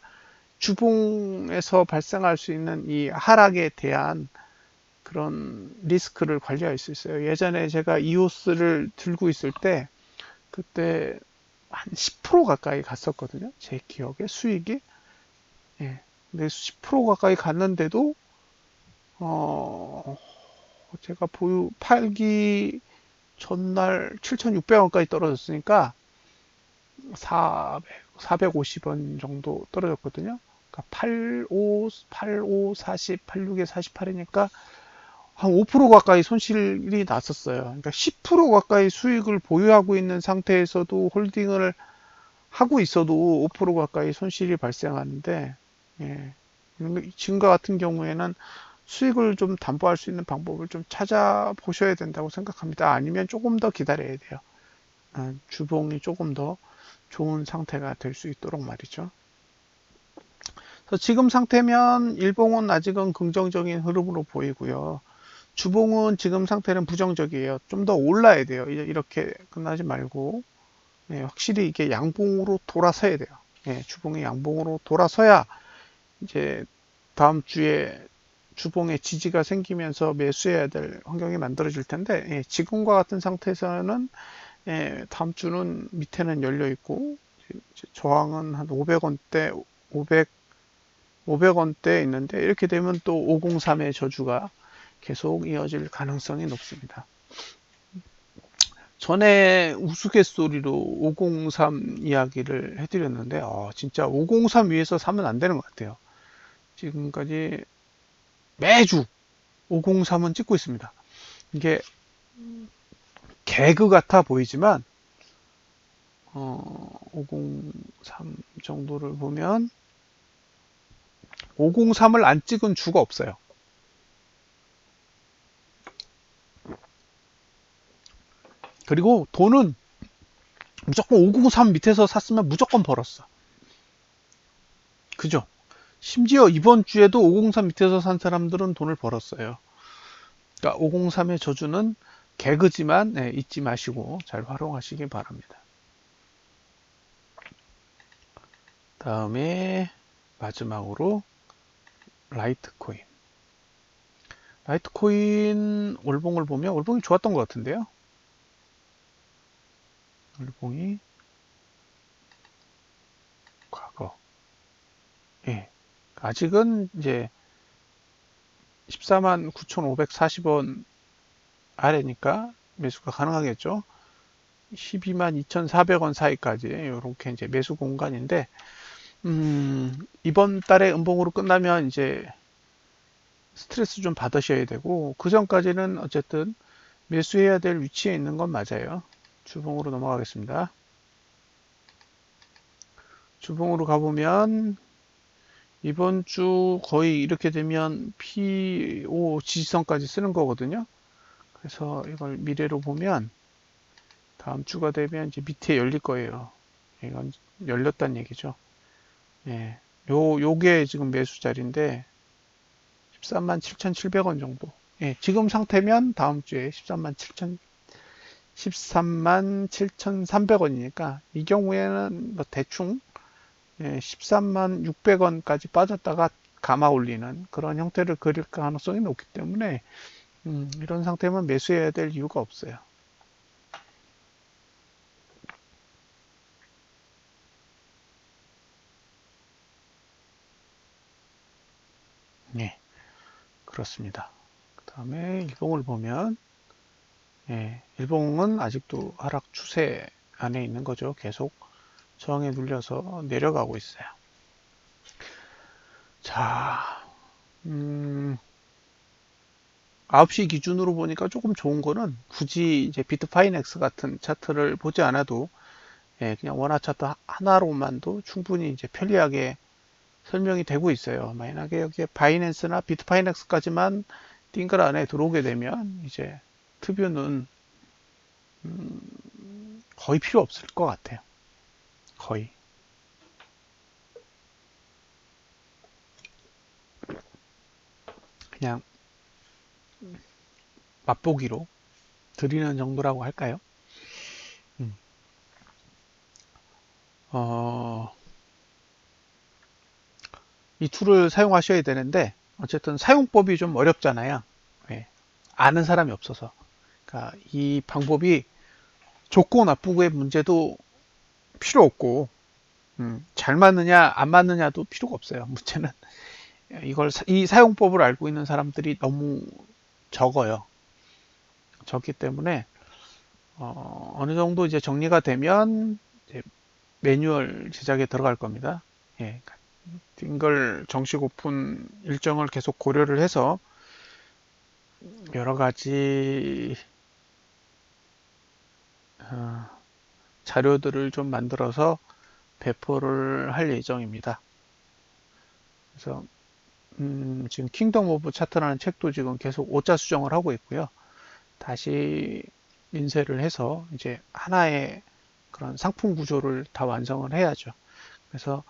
A: 주봉에서 발생할 수 있는 이 하락에 대한 그런 리스크를 관리할 수 있어요. 예전에 제가 이오스를 들고 있을 때 그때 한 10% 가까이 갔었거든요. 제 기억에 수익이. 근데 10% 가까이 갔는데도 제가 팔기 전날 7,600원까지 떨어졌으니까 450원 정도 떨어졌거든요. 그러니까 85, 40, 86에 48이니까 한 5% 가까이 손실이 났었어요. 그러니까 10% 가까이 수익을 보유하고 있는 상태에서도 홀딩을 하고 있어도 5% 가까이 손실이 발생하는데, 지금과 같은 경우에는 수익을 좀 담보할 수 있는 방법을 좀 찾아보셔야 된다고 생각합니다. 아니면 조금 더 기다려야 돼요. 주봉이 조금 더 좋은 상태가 될 수 있도록 말이죠. 그래서 지금 상태면 일봉은 아직은 긍정적인 흐름으로 보이고요. 주봉은 지금 상태는 부정적이에요. 좀 더 올라야 돼요. 이렇게 끝나지 말고 확실히 이게 양봉으로 돌아서야 돼요. 주봉이 양봉으로 돌아서야 이제 다음 주에 주봉에 지지가 생기면서 매수해야 될 환경이 만들어질 텐데 지금과 같은 상태에서는 다음 주는 밑에는 열려 있고 저항은 한 500원대 500원대에 있는데 이렇게 되면 또 503의 저주가 계속 이어질 가능성이 높습니다. 전에 우스갯소리로 503 이야기를 해드렸는데 진짜 503 위에서 사면 안 되는 것 같아요. 지금까지 매주 503은 찍고 있습니다. 이게 개그 같아 보이지만 503 정도를 보면 503을 안 찍은 주가 없어요. 그리고 돈은 무조건 503 밑에서 샀으면 무조건 벌었어. 그죠? 심지어 이번 주에도 503 밑에서 산 사람들은 돈을 벌었어요. 그러니까 503의 저주는 개그지만 잊지 마시고 잘 활용하시기 바랍니다. 다음에 마지막으로 라이트코인. 라이트코인 월봉을 보면 월봉이 좋았던 것 같은데요. 월봉이 과거. 아직은 이제 14만 9,540원 아래니까 매수가 가능하겠죠. 12만 2,400원 사이까지 이렇게 이제 매수 공간인데 이번 달에 음봉으로 끝나면 이제 스트레스 좀 받으셔야 되고 그 전까지는 어쨌든 매수해야 될 위치에 있는 건 맞아요. 주봉으로 넘어가겠습니다. 주봉으로 가보면 이번 주 거의 이렇게 되면 P5 지지선까지 쓰는 거거든요. 그래서 이걸 미래로 보면 다음 주가 되면 이제 밑에 열릴 거예요. 이건 열렸다는 얘기죠. 요게 지금 매수 자리인데 13만 7,700원 정도. 지금 상태면 다음 주에 13만 13만 7,300원이니까 이 경우에는 뭐 대충 13만 600원까지 빠졌다가 감아 올리는 그런 형태를 그릴 가능성이 높기 때문에 이런 상태면 매수해야 될 이유가 없어요. 네, 그렇습니다. 그 다음에 일봉을 보면 일봉은 아직도 하락 추세 안에 있는 거죠. 계속 저항에 눌려서 내려가고 있어요. 자, 9시 기준으로 보니까 조금 좋은 거는 굳이 이제 비트파이넥스 같은 차트를 보지 않아도 그냥 원화 차트 하나로만도 충분히 이제 편리하게 설명이 되고 있어요. 만약에 여기에 바이낸스나 비트파이넥스까지만 띵글 안에 들어오게 되면 이제 트뷰는 거의 필요 없을 것 같아요. 거의. 그냥 맛보기로 드리는 정도라고 할까요? 음. 어, 이 툴을 사용하셔야 되는데 어쨌든 사용법이 좀 어렵잖아요. 예, 아는 사람이 없어서. 그러니까 이 방법이 좋고 나쁘고의 문제도 필요 없고 잘 맞느냐 안 맞느냐도 필요가 없어요. 문제는 이 사용법을 알고 있는 사람들이 너무 적어요. 적기 때문에 느 정도 이제 정리가 되면 이제 매뉴얼 제작에 들어갈 겁니다. 예, 딩글 정식 오픈 일정을 계속 고려를 해서 여러 가지 자료들을 좀 만들어서 배포를 할 예정입니다. 그래서 지금 킹덤 오브 차트라는 책도 지금 계속 오자 수정을 하고 있고요. 다시 인쇄를 해서 이제 하나의 그런 상품 구조를 다 완성을 해야죠. 그래서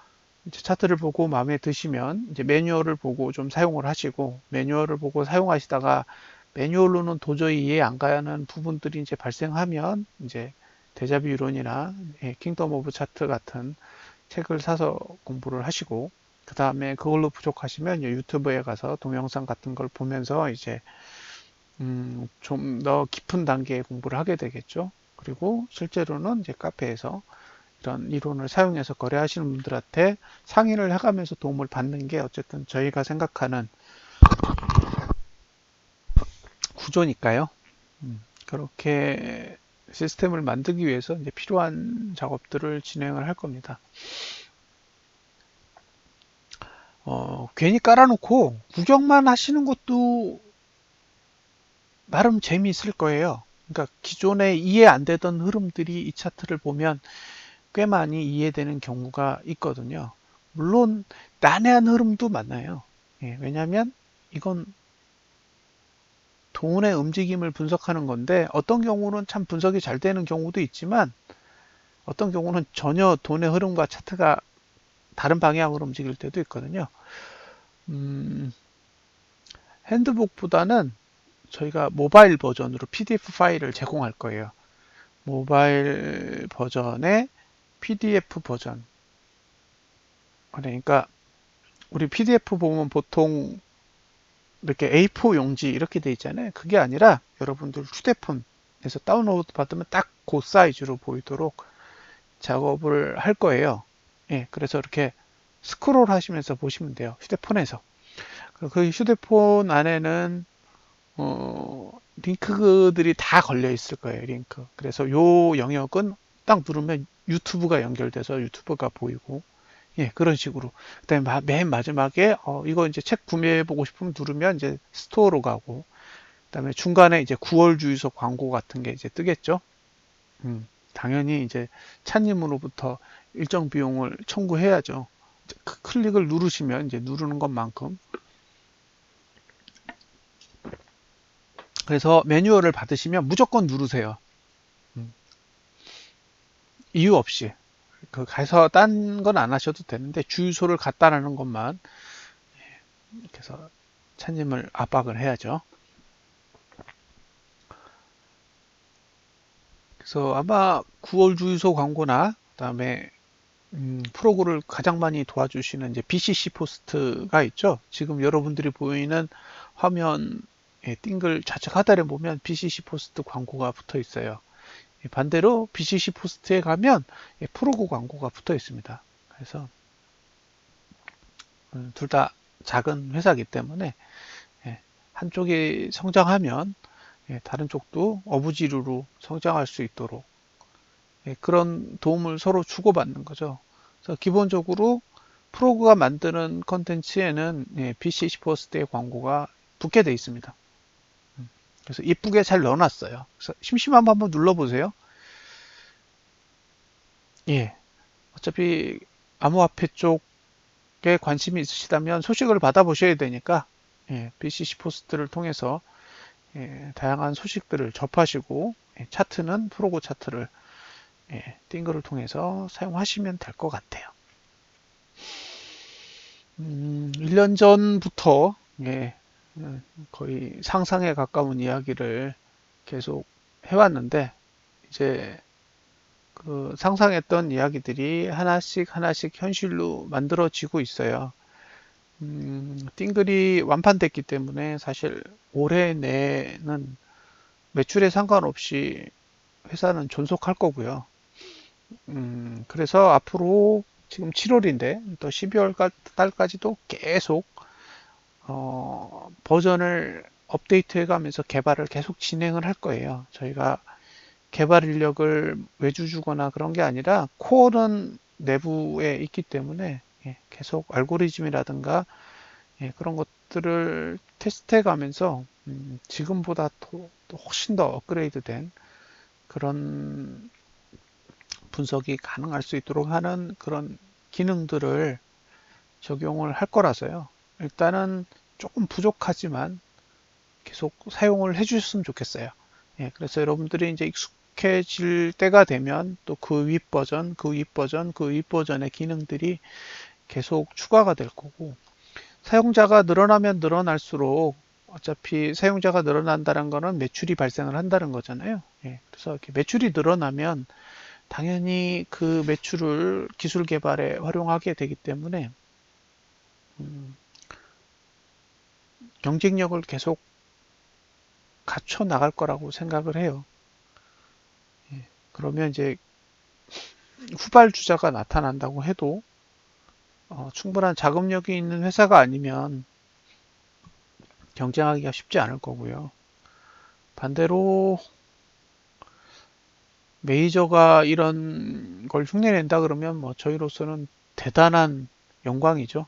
A: 이제 차트를 보고 마음에 드시면 이제 매뉴얼을 보고 좀 사용을 하시고 매뉴얼을 보고 사용하시다가 매뉴얼로는 도저히 이해 안 가는 부분들이 이제 발생하면 이제 데자뷰 이론이나 킹덤 오브 차트 같은 책을 사서 공부를 하시고 그 다음에 그걸로 부족하시면 유튜브에 가서 동영상 같은 걸 보면서 이제 좀 더 깊은 단계의 공부를 하게 되겠죠. 그리고 실제로는 이제 카페에서 이런 이론을 사용해서 거래하시는 분들한테 상의를 해가면서 도움을 받는 게 어쨌든 저희가 생각하는 구조니까요. 그렇게 시스템을 만들기 위해서 이제 필요한 작업들을 진행을 할 겁니다. 괜히 깔아놓고 구경만 하시는 것도 나름 재미있을 거예요. 그러니까 기존에 이해 안 되던 흐름들이 이 차트를 보면 꽤 많이 이해되는 경우가 있거든요. 물론 난해한 흐름도 많아요. 왜냐하면 이건 돈의 움직임을 분석하는 건데 어떤 경우는 참 분석이 잘 되는 경우도 있지만 어떤 경우는 전혀 돈의 흐름과 차트가 다른 방향으로 움직일 때도 있거든요. 음, 핸드북보다는 저희가 모바일 버전으로 PDF 파일을 제공할 거예요. 모바일 버전의 PDF 버전. 그러니까 우리 PDF 보면 보통 이렇게 A4 용지 이렇게 돼 있잖아요. 그게 아니라 여러분들 휴대폰에서 다운로드 받으면 딱 그 사이즈로 보이도록 작업을 할 거예요. 예, 그래서 이렇게 스크롤 하시면서 보시면 돼요. 휴대폰에서. 그 휴대폰 안에는 링크들이 다 걸려 있을 거예요. 링크. 그래서 요 영역은 딱 누르면 유튜브가 연결돼서 유튜브가 보이고 예, 그런 식으로. 그다음에 맨 마지막에 이거 이제 책 구매해 보고 싶으면 누르면 이제 스토어로 가고, 그다음에 중간에 이제 9월 주유소 광고 같은 게 이제 뜨겠죠. 당연히 이제 차님으로부터 일정 비용을 청구해야죠. 클릭을 누르시면 이제 누르는 것만큼. 그래서 매뉴얼을 받으시면 무조건 누르세요. 음, 이유 없이. 그 가서 딴 건 안 하셔도 되는데 주유소를 갔다라는 것만 그래서 차님을 압박을 해야죠. 그래서 아마 9월 주유소 광고나 그다음에 프로그를 가장 많이 도와주시는 이제 BCC 포스트가 있죠. 지금 여러분들이 보이는 화면에 띵글 좌측 하단에 보면 BCC 포스트 광고가 붙어 있어요. 반대로 BCC 포스트에 가면 프로그 광고가 붙어 있습니다. 그래서 둘 다 작은 회사이기 때문에 한쪽이 성장하면 다른 쪽도 어부지리로 성장할 수 있도록 그런 도움을 서로 주고받는 거죠. 그래서 기본적으로 프로그가 만드는 컨텐츠에는 BCC 포스트의 광고가 붙게 돼 있습니다. 그래서 이쁘게 잘 넣어놨어요. 그래서 심심하면 한번 눌러보세요. 예. 어차피 암호화폐 쪽에 관심이 있으시다면 소식을 받아보셔야 되니까 BCC 포스트를 통해서 다양한 소식들을 접하시고 차트는 프로그 차트를 띵글을 통해서 사용하시면 될 것 같아요. 1년 전부터 거의 상상에 가까운 이야기를 계속 해왔는데 이제 그 상상했던 이야기들이 하나씩 하나씩 현실로 만들어지고 있어요. 띵글이 완판됐기 때문에 사실 올해 내는 매출에 상관없이 회사는 존속할 거고요. 그래서 앞으로 지금 7월인데 또 12월 달까지도 계속 버전을 업데이트해 가면서 개발을 계속 진행을 할 거예요. 저희가 개발 인력을 외주 주거나 그런 게 아니라 코어는 내부에 있기 때문에 계속 알고리즘이라든가 그런 것들을 테스트해 가면서 지금보다 또 훨씬 더 업그레이드된 그런 분석이 가능할 수 있도록 하는 그런 기능들을 적용을 할 거라서요. 일단은 조금 부족하지만 계속 사용을 해 주셨으면 좋겠어요. 그래서 여러분들이 이제 익숙해질 때가 되면 또 그 윗 버전, 그 윗 버전, 그 윗 버전의 기능들이 계속 추가가 될 거고, 사용자가 늘어나면 늘어날수록 어차피 사용자가 늘어난다는 거는 매출이 발생을 한다는 거잖아요. 그래서 이렇게 매출이 늘어나면 당연히 그 매출을 기술 개발에 활용하게 되기 때문에 경쟁력을 계속 갖춰 나갈 거라고 생각을 해요. 그러면 이제 후발주자가 나타난다고 해도 충분한 자금력이 있는 회사가 아니면 경쟁하기가 쉽지 않을 거고요. 반대로 메이저가 이런 걸 흉내낸다 그러면 뭐 저희로서는 대단한 영광이죠.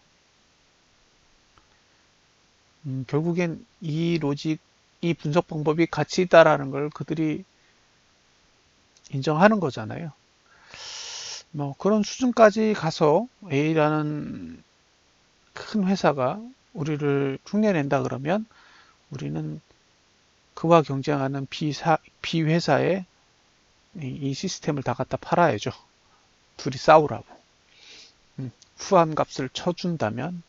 A: 결국엔 이 로직, 이 분석 방법이 가치 있다라는 걸 그들이 인정하는 거잖아요. 뭐 그런 수준까지 가서 A라는 큰 회사가 우리를 흉내낸다 그러면 우리는 그와 경쟁하는 B 회사에 이 시스템을 다 갖다 팔아야죠. 둘이 싸우라고. 후한 값을 쳐준다면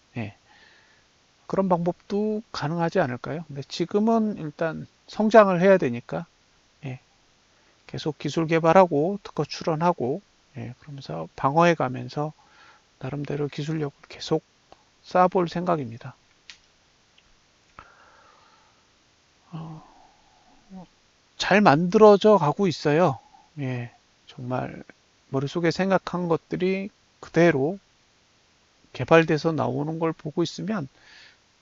A: 그런 방법도 가능하지 않을까요? 근데 지금은 일단 성장을 해야 되니까 예, 계속 기술 개발하고 특허 출원하고 그러면서 방어해 가면서 나름대로 기술력을 계속 쌓아볼 생각입니다. 잘 만들어져 가고 있어요. 예, 정말 머릿속에 생각한 것들이 그대로 개발돼서 나오는 걸 보고 있으면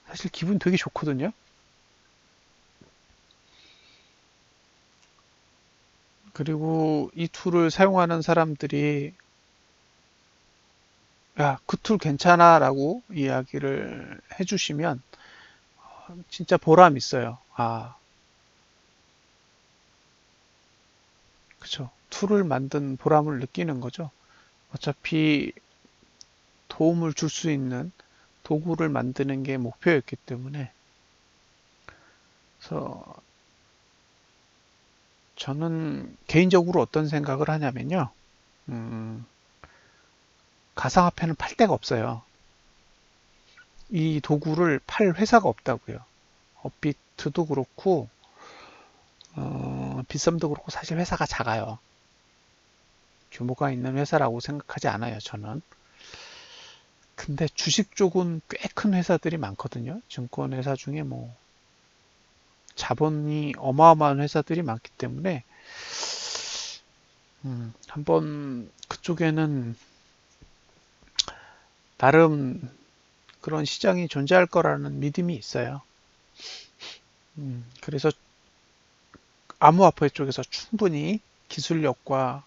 A: 사실 기분 되게 좋거든요. 그리고 이 툴을 사용하는 사람들이 야, 그 툴 괜찮아 라고 이야기를 해주시면 진짜 보람 있어요. 아, 그쵸. 툴을 만든 보람을 느끼는 거죠. 어차피 도움을 줄 수 있는 도구를 만드는 게 목표였기 때문에 그래서 저는 개인적으로 어떤 생각을 하냐면요. 음, 가상화폐는 팔 데가 없어요. 이 도구를 팔 회사가 없다고요. 업비트도 그렇고 빗썸도 그렇고 사실 회사가 작아요. 규모가 있는 회사라고 생각하지 않아요, 저는. 근데 주식 쪽은 꽤 큰 회사들이 많거든요. 증권 회사 중에 뭐 자본이 어마어마한 회사들이 많기 때문에 한번 그쪽에는 나름 그런 시장이 존재할 거라는 믿음이 있어요. 그래서 암호화폐 쪽에서 충분히 기술력과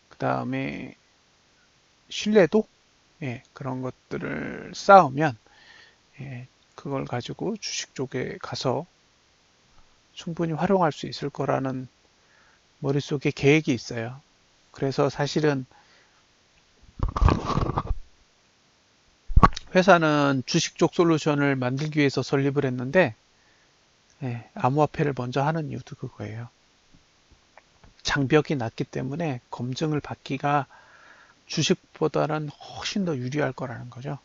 A: 그 다음에 신뢰도, 예, 그런 것들을 쌓으면, 예, 그걸 가지고 주식 쪽에 가서 충분히 활용할 수 있을 거라는 머릿속에 계획이 있어요. 그래서 사실은 회사는 주식 쪽 솔루션을 만들기 위해서 설립을 했는데, 예, 암호화폐를 먼저 하는 이유도 그거예요. 장벽이 낮기 때문에 검증을 받기가 주식보다는 훨씬 더 유리할 거라는 거죠.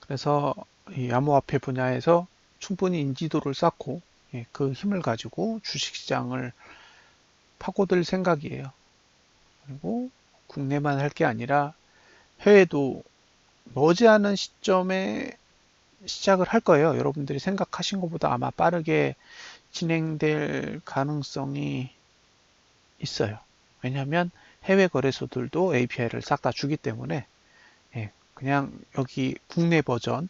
A: 그래서 이 암호화폐 분야에서 충분히 인지도를 쌓고, 예, 그 힘을 가지고 주식시장을 파고들 생각이에요. 그리고 국내만 할 게 아니라 해외도 머지않은 시점에 시작을 할 거예요. 여러분들이 생각하신 것보다 아마 빠르게 진행될 가능성이 있어요. 왜냐하면 해외 거래소들도 API를 싹 다 주기 때문에, 예, 그냥 여기 국내 버전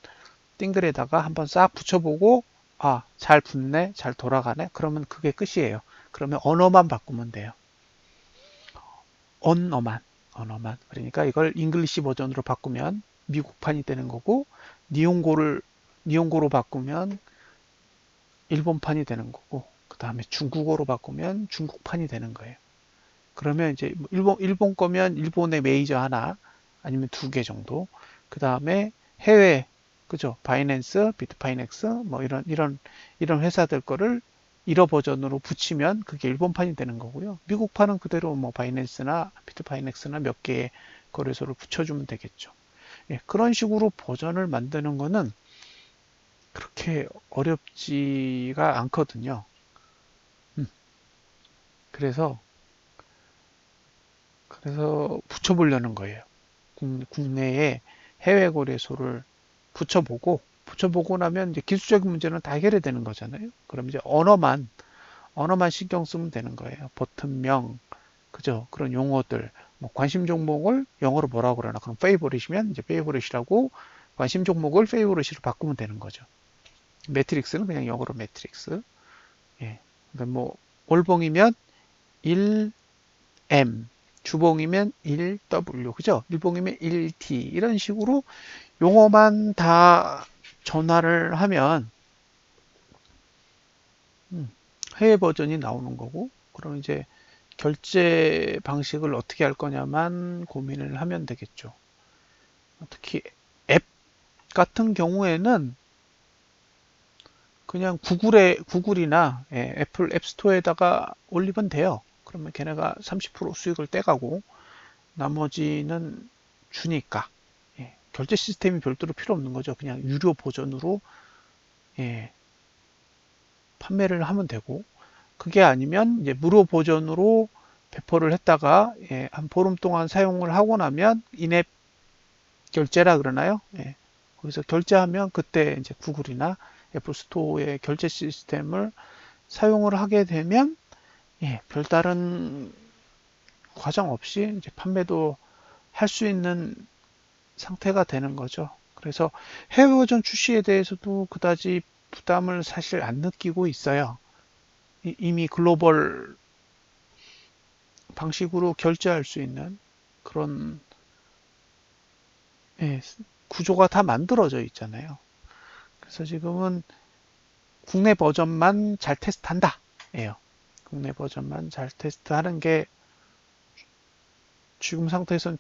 A: 띵글에다가 한번 싹 붙여보고, 아, 잘 붙네, 잘 돌아가네, 그러면 그게 끝이에요. 그러면 언어만 바꾸면 돼요. 언어만, 언어만. 그러니까 이걸 잉글리시 버전으로 바꾸면 미국판이 되는 거고, 니온고로 바꾸면 일본판이 되는 거고, 그 다음에 중국어로 바꾸면 중국판이 되는 거예요. 그러면 이제 뭐 일본 거면 일본의 메이저 하나, 아니면 두 개 정도. 그 다음에 해외, 그죠? 바이낸스, 비트파이넥스, 뭐 이런 회사들 거를 일어 버전으로 붙이면 그게 일본판이 되는 거고요. 미국판은 그대로 뭐 바이낸스나 비트파이넥스나 몇 개의 거래소를 붙여주면 되겠죠. 예, 그런 식으로 버전을 만드는 거는 그렇게 어렵지가 않거든요. 음, 그래서 붙여보려는 거예요. 국내에 해외 거래소를 붙여보고 나면 이제 기술적인 문제는 다 해결이 되는 거잖아요. 그럼 이제 언어만 신경 쓰면 되는 거예요. 버튼명, 그죠? 그런 용어들, 뭐 관심 종목을 영어로 뭐라고 그러나, 그럼 페이보릿이면 이제 페이보릿이라고 관심 종목을 페이보릿으로 바꾸면 되는 거죠. 매트릭스는 그냥 영어로 매트릭스. 예. 그러니까 뭐 월봉이면 1M, 주봉이면 1W, 그죠? 일봉이면 1T, 이런 식으로 용어만 다 전화를 하면 해외 버전이 나오는 거고, 그럼 이제 결제 방식을 어떻게 할 거냐만 고민을 하면 되겠죠. 특히 앱 같은 경우에는 그냥 구글이나, 예, 애플 앱스토어에다가 올리면 돼요. 그러면 걔네가 30% 수익을 떼가고 나머지는 주니까, 예, 결제 시스템이 별도로 필요 없는 거죠. 그냥 유료 버전으로, 예, 판매를 하면 되고, 그게 아니면 이제 무료 버전으로 배포를 했다가, 예, 한 보름 동안 사용을 하고 나면 인앱 결제라 그러나요? 예, 거기서 결제하면 그때 이제 구글이나 애플 스토어의 결제 시스템을 사용을 하게 되면, 예, 별다른 과정 없이 이제 판매도 할 수 있는 상태가 되는 거죠. 그래서 해외 버전 출시에 대해서도 그다지 부담을 사실 안 느끼고 있어요. 이미 글로벌 방식으로 결제할 수 있는 그런, 예, 구조가 다 만들어져 있잖아요. 그래서 지금은 국내 버전만 잘 테스트한다. 예요. 국내 버전만 잘 테스트하는 게 지금 상태에선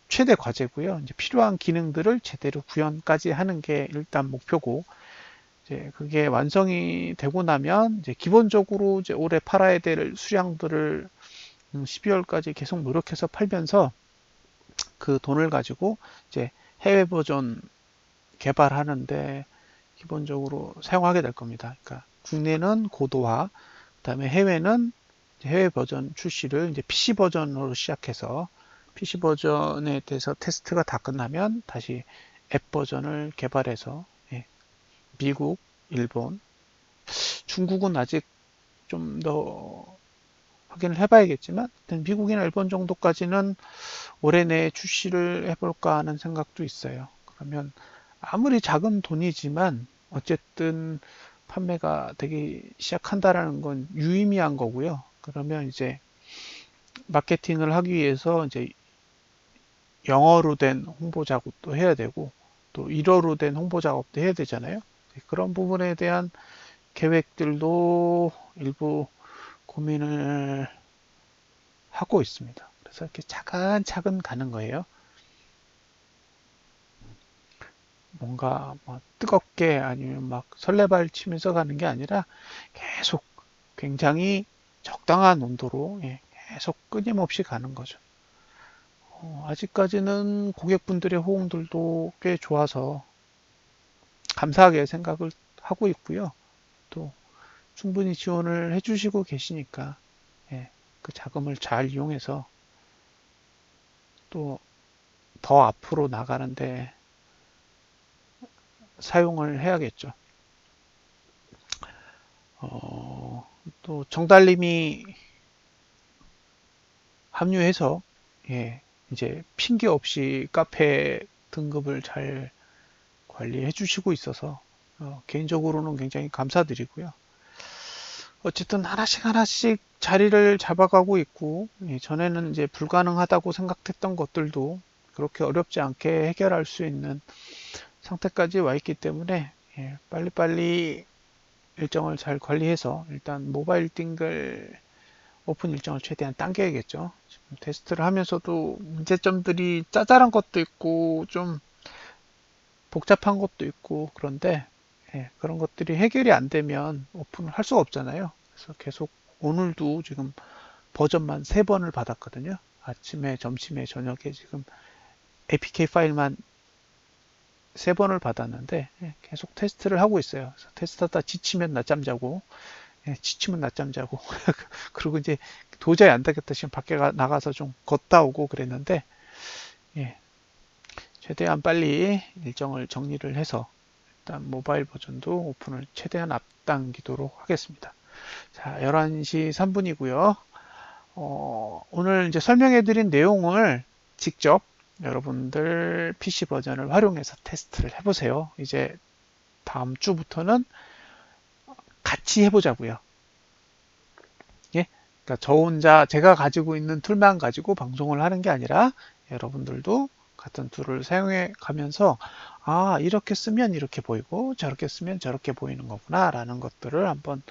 A: 최대 과제고요. 이제 필요한 기능들을 제대로 구현까지 하는 게 일단 목표고, 이제 그게 완성이 되고 나면 이제 기본적으로 이제 올해 팔아야 될 수량들을 12월까지 계속 노력해서 팔면서 그 돈을 가지고 이제 해외 버전 개발하는데 기본적으로 사용하게 될 겁니다. 그러니까 국내는 고도화, 그다음에 해외는 해외 버전 출시를 이제 PC 버전으로 시작해서 PC 버전에 대해서 테스트가 다 끝나면 다시 앱 버전을 개발해서 예, 미국, 일본, 중국은 아직 좀 더 확인을 해봐야겠지만 미국이나 일본 정도까지는 올해 내에 출시를 해볼까 하는 생각도 있어요. 그러면 아무리 작은 돈이지만 어쨌든 판매가 되기 시작한다라는 건 유의미한 거고요. 그러면 이제 마케팅을 하기 위해서 이제 영어로 된 홍보 작업도 해야 되고 또 일어로 된 홍보 작업도 해야 되잖아요. 그런 부분에 대한 계획들도 일부 고민을 하고 있습니다. 그래서 이렇게 차근차근 가는 거예요. 뭔가 뭐 뜨겁게 아니면 막 설레발 치면서 가는 게 아니라 계속 굉장히 적당한 온도로 예, 계속 끊임없이 가는 거죠. 아직까지는 고객분들의 호응들도 꽤 좋아서 감사하게 생각을 하고 있고요. 또 충분히 지원을 해주시고 계시니까 예, 그 자금을 잘 이용해서 또 더 앞으로 나가는데 사용을 해야겠죠. 또 정달님이 합류해서 예, 이제 핑계 없이 카페 등급을 잘 관리해 주시고 있어서 개인적으로는 굉장히 감사드리고요. 어쨌든 하나씩 하나씩 자리를 잡아가고 있고 예, 전에는 이제 불가능하다고 생각했던 것들도 그렇게 어렵지 않게 해결할 수 있는 상태까지 와 있기 때문에 예, 빨리빨리 일정을 잘 관리해서 일단 모바일 띵글 오픈 일정을 최대한 당겨야겠죠. 지금 테스트를 하면서도 문제점들이 짜잘한 것도 있고 좀 복잡한 것도 있고 그런데 예, 그런 것들이 해결이 안 되면 오픈을 할 수가 없잖아요. 그래서 계속 오늘도 지금 버전만 3번을 받았거든요. 아침에, 점심에, 저녁에 지금 APK 파일만 3번을 받았는데 예, 계속 테스트를 하고 있어요. 테스트하다 지치면 낮잠 자고 예, 지치면 낮잠 자고 그리고 이제 도저히 안 되겠다 싶으면 밖에 나가서 좀 걷다 오고 그랬는데 예, 최대한 빨리 일정을 정리를 해서 일단 모바일 버전도 오픈을 최대한 앞당기도록 하겠습니다. 자, 11시 3분이고요. 오늘 이제 설명해드린 내용을 직접 여러분들 PC 버전을 활용해서 테스트를 해보세요. 이제 다음 주부터는 같이 해보자고요. 예? 그러니까 저 혼자 제가 가지고 있는 툴만 가지고 방송을 하는 게 아니라 여러분들도 같은 툴을 사용해 가면서 아, 이렇게 쓰면 이렇게 보이고 저렇게 쓰면 저렇게 보이는 거구나 라는 것들을 한번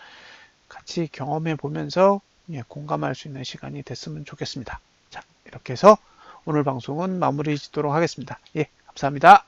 A: 같이 경험해 보면서 예, 공감할 수 있는 시간이 됐으면 좋겠습니다. 자, 이렇게 해서 오늘 방송은 마무리 짓도록 하겠습니다. 예, 감사합니다.